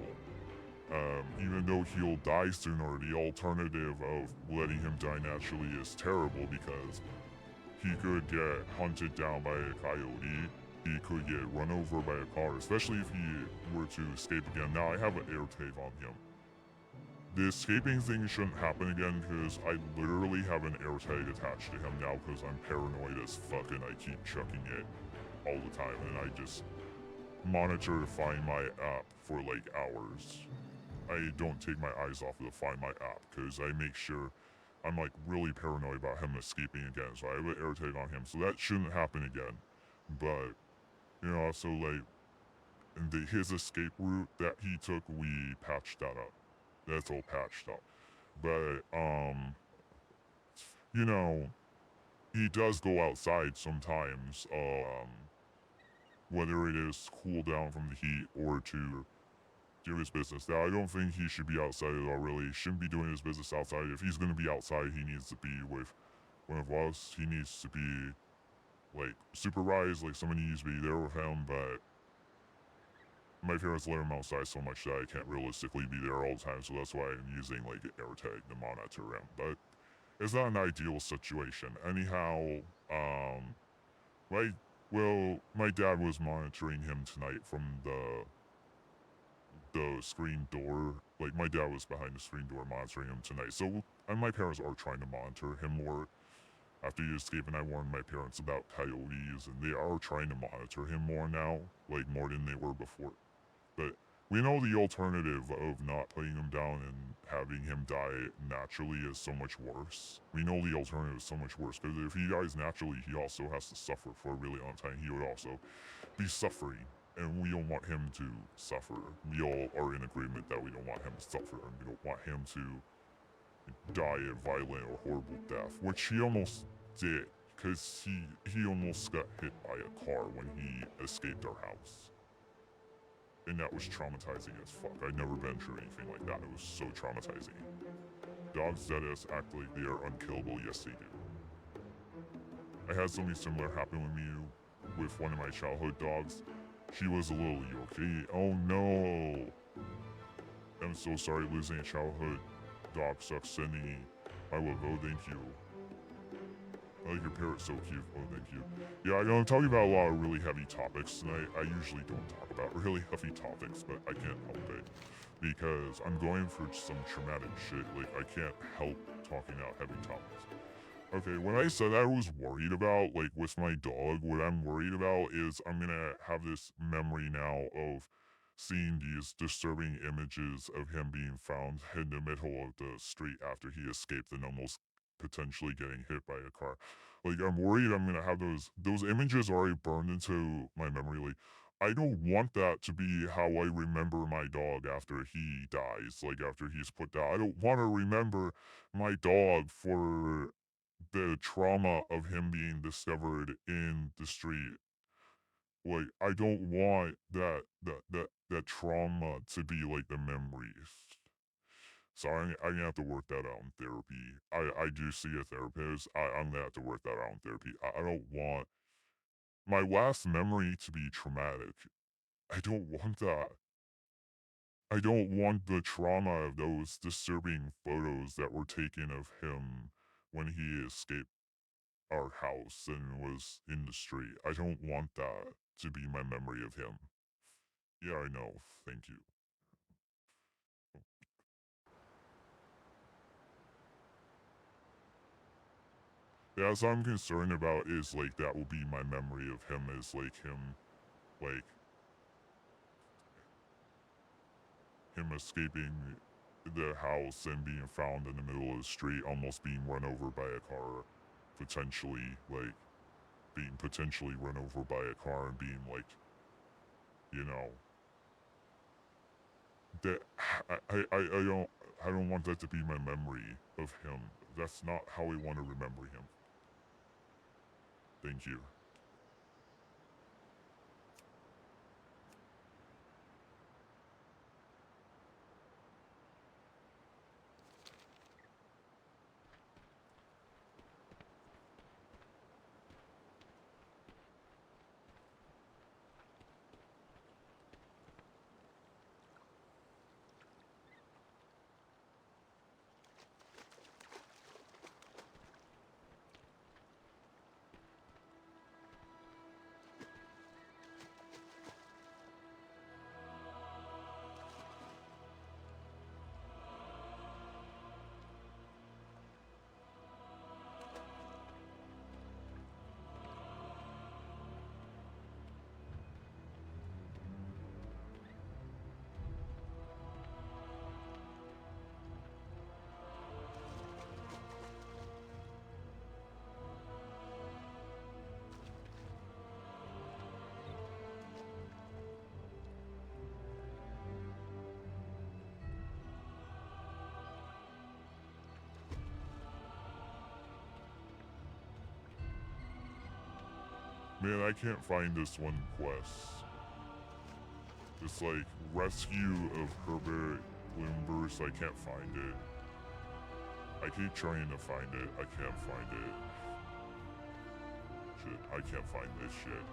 Even though he'll die sooner, the alternative of letting him die naturally is terrible because he could get hunted down by a coyote. He could get run over by a car, especially if he were to escape again. Now, I have an air tag on him. The escaping thing shouldn't happen again because I literally have an air tag attached to him now because I'm paranoid as fuck and I keep chucking it all the time, and I just monitor to Find My app for like hours. I don't take my eyes off of the Find My app because I make sure I'm like really paranoid about him escaping again. So I have an air tag on him, so that shouldn't happen again. But so like his escape route that he took, we patched that up. That's all patched up. But he does go outside sometimes. Whether it is cool down from the heat or to do his business. Now, I don't think he should be outside at all, really. He shouldn't be doing his business outside. If he's going to be outside, he needs to be with one of us. He needs to be, like, supervised. Like, somebody needs to be there with him, but my parents let him outside so much that I can't realistically be there all the time, so that's why I'm using, like, an AirTag to monitor him. But it's not an ideal situation. Anyhow, my dad was monitoring him tonight from the screen door. Like, my dad was behind the screen door monitoring him tonight. So, and my parents are trying to monitor him more. After he escaped, and I warned my parents about coyotes, and they are trying to monitor him more now, like more than they were before. But we know the alternative of not putting him down and having him die naturally is so much worse. We know the alternative is so much worse, because if he dies naturally, he also has to suffer for a really long time. He would also be suffering, and we don't want him to suffer. We all are in agreement that we don't want him to suffer, and we don't want him to die a violent or horrible death, which he almost did, because he almost got hit by a car when he escaped our house. And that was traumatizing as fuck. I'd never been through anything like that. It was so traumatizing. Dogs that act like they are unkillable, yes they do. I had something similar happen with me with one of my childhood dogs. She was a little okay. Oh no! I'm so sorry losing a childhood dog sucks. Sending my love. Oh, thank you. I like your parrot, so cute. Oh, thank you. Yeah, I know I'm talking about a lot of really heavy topics tonight. I usually don't talk about really heavy topics, but I can't help it. Because I'm going through some traumatic shit. Like, I can't help talking about heavy topics. Okay, when I said I was worried about, like, with my dog, what I'm worried about is I'm gonna have this memory now of seeing these disturbing images of him being found in the middle of the street after he escaped and almost potentially getting hit by a car. Like, I'm worried I'm gonna have those images already burned into my memory. Like, I don't want that to be how I remember my dog after he dies, like after he's put down. I don't want to remember my dog for the trauma of him being discovered in the street. Like, I don't want that trauma to be like the memories. So I'm gonna have to work that out in therapy. I do see a therapist. I'm gonna have to work that out in therapy. I don't want my last memory to be traumatic. I don't want that. I don't want the trauma of those disturbing photos that were taken of him when he escaped our house and was in the street. I don't want that to be my memory of him. Yeah, I know. Thank you. Yeah, so I'm concerned about is like that will be my memory of him is like like him escaping the house and being found in the middle of the street, almost being run over by a car, potentially like being potentially run over by a car and being like, you know, that I don't want that to be my memory of him. That's not how I want to remember him. Thank you. Man, I can't find this one quest. It's like rescue of Herbert Limbers. I can't find it. I keep trying to find it. I can't find it. Shit, I can't find this shit.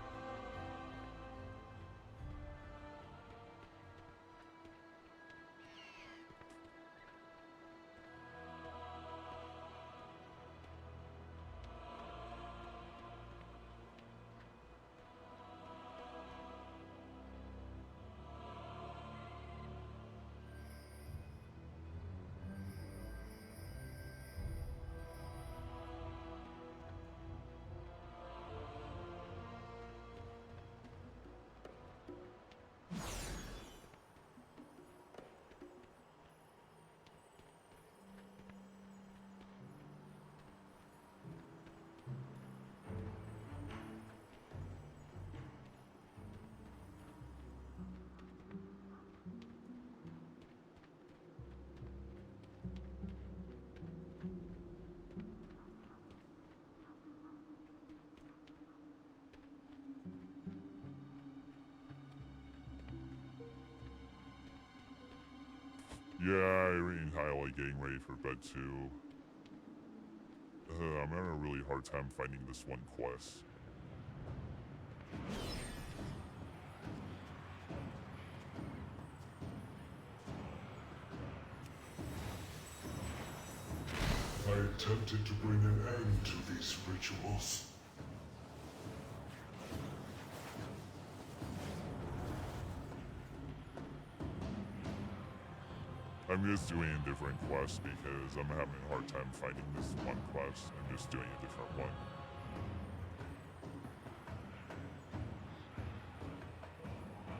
Yeah, I really like getting ready for bed too. I'm having a really hard time finding this one quest. I attempted to bring an end to these rituals. I'm just doing a different quest because I'm having a hard time finding this one quest. I'm just doing a different one.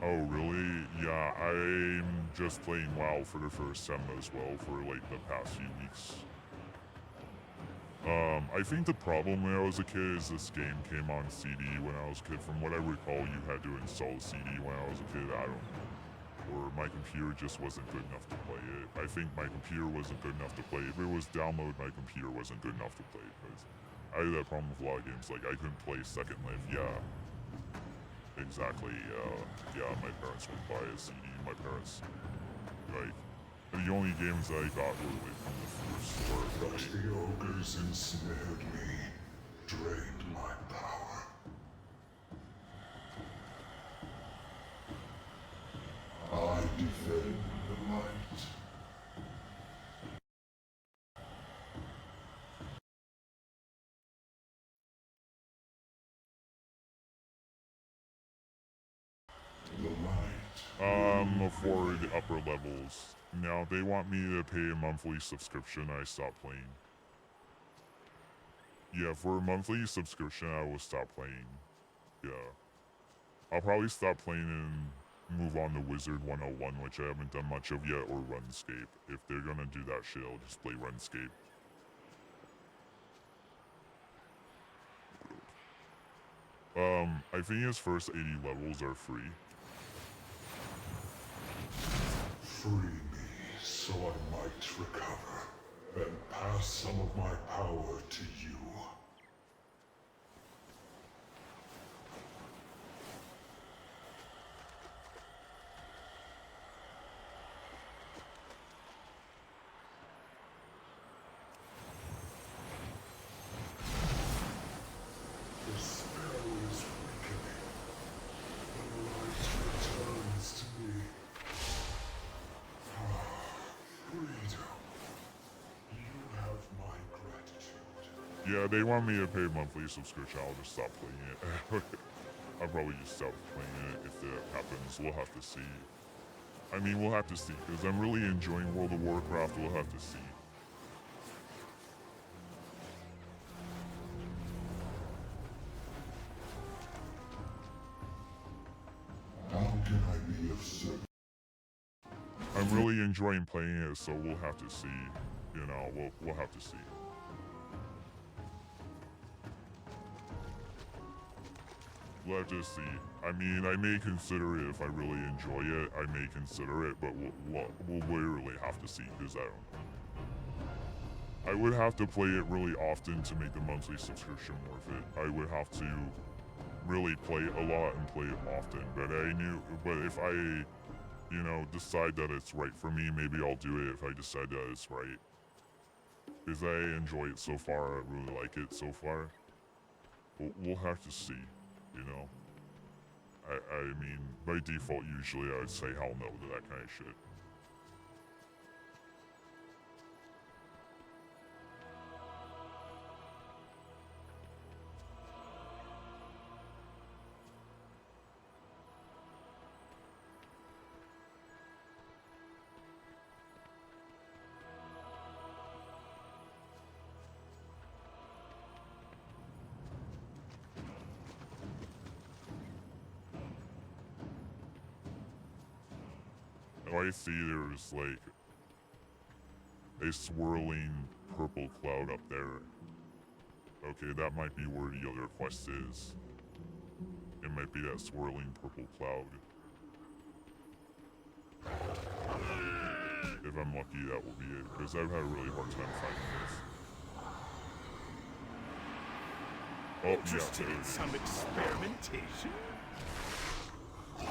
Oh, really? Yeah, I'm just playing WoW for the first time as well for like the past few weeks. I think the problem when I was a kid is this game came on CD when I was a kid. From what I recall, you had to install a CD when I was a kid. I don't know. Or my computer just wasn't good enough to play it. I think my computer wasn't good enough to play it. If it was download, my computer wasn't good enough to play it. Because I had that problem with a lot of games. Like, I couldn't play Second Life. Yeah. Exactly. Yeah, my parents would buy a CD. My parents, like, the only games I got were like from the first store. But the ogres ensnared me, drained my power. I defend the light. The light. For the upper levels. Now, they want me to pay a monthly subscription. I stopped playing. Yeah, for a monthly subscription, I will stop playing. Yeah. I'll probably stop playing and move on to Wizard 101, which I haven't done much of yet, or RuneScape. If they're gonna do that shit, I'll just play RuneScape. I think his first 80 levels are free. Free me so I might recover and pass some of my power to you. The spell is weakening. The light returns to me. Freedom. You have my gratitude. Yeah, they want me to pay a monthly subscription. I'll just stop playing it. I'll probably just stop playing it if that happens. We'll have to see. I mean, we'll have to see, because I'm really enjoying World of Warcraft. We'll have to see. How can I be of service? I'm really enjoying playing it, so we'll have to see. You know, we'll have to see. We'll have to see. I mean, I may consider it if I really enjoy it. I may consider it, but we'll literally have to see, because I don't know. I would have to play it really often to make the monthly subscription worth it. I would have to really play a lot and play it often. But if I, you know, decide that it's right for me, maybe I'll do it if I decide that it's right. Because I enjoy it so far, I really like it so far. But we'll have to see, you know. I mean, by default, usually I would say hell no to that kind of shit. Oh, I see there's like a swirling purple cloud up there. Okay, that might be where the other quest is. It might be that swirling purple cloud. If I'm lucky, that will be it, because I've had a really hard time finding this. Oh, Interested yeah, in some experimentation? I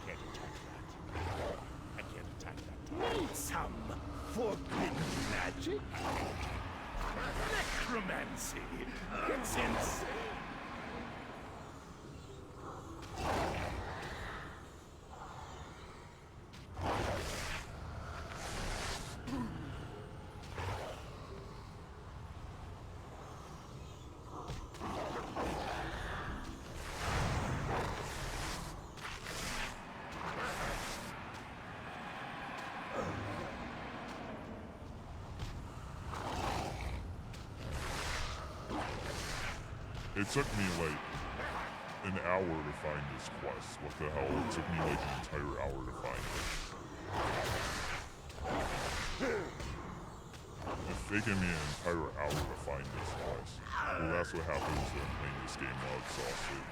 can't attack that. And Some forbidden magic? Necromancy. It's insane. It took me like an hour to find this quest. What the hell? It took me like an entire hour to find it. It's taken me an entire hour to find this quest. Well, that's what happens when playing this game while exhausted.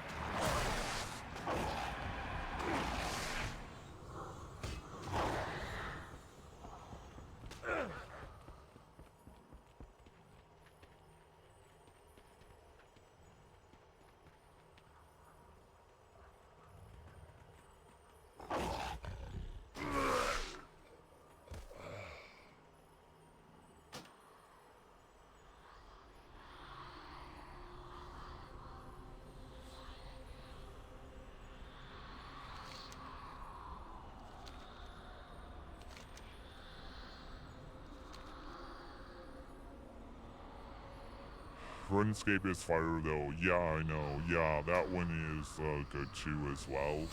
RuneScape is fire though. Yeah, I know. Yeah, that one is good too as well.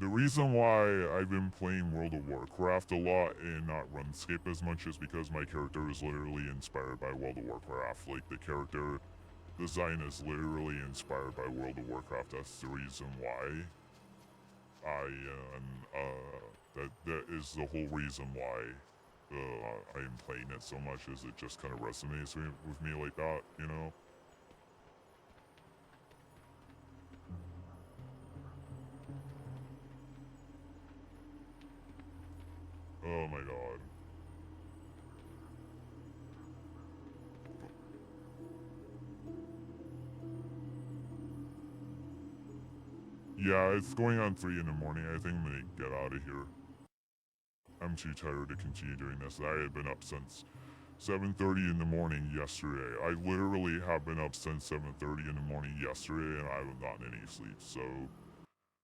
The reason why I've been playing World of Warcraft a lot and not RuneScape as much is because my character is literally inspired by World of Warcraft. Like, the character design is literally inspired by World of Warcraft. That's the reason why that is the whole reason why I am playing it so much, is it just kind of resonates with me like that, you know? Oh my god. Yeah, it's going on 3 in the morning. I think I'm gonna get out of here. I'm too tired to continue doing this. I had been up since 7:30 in the morning yesterday. I literally have been up since 7:30 in the morning yesterday, and I haven't gotten any sleep. So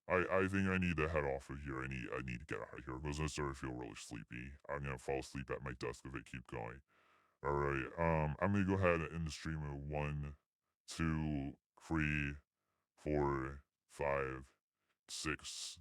I think I need to head off of here. I need to get out of here because I start to feel really sleepy. I'm gonna fall asleep at my desk if I keep going. All right. I'm gonna go ahead and end the stream at 1, 2, 3, 4, 5, 6,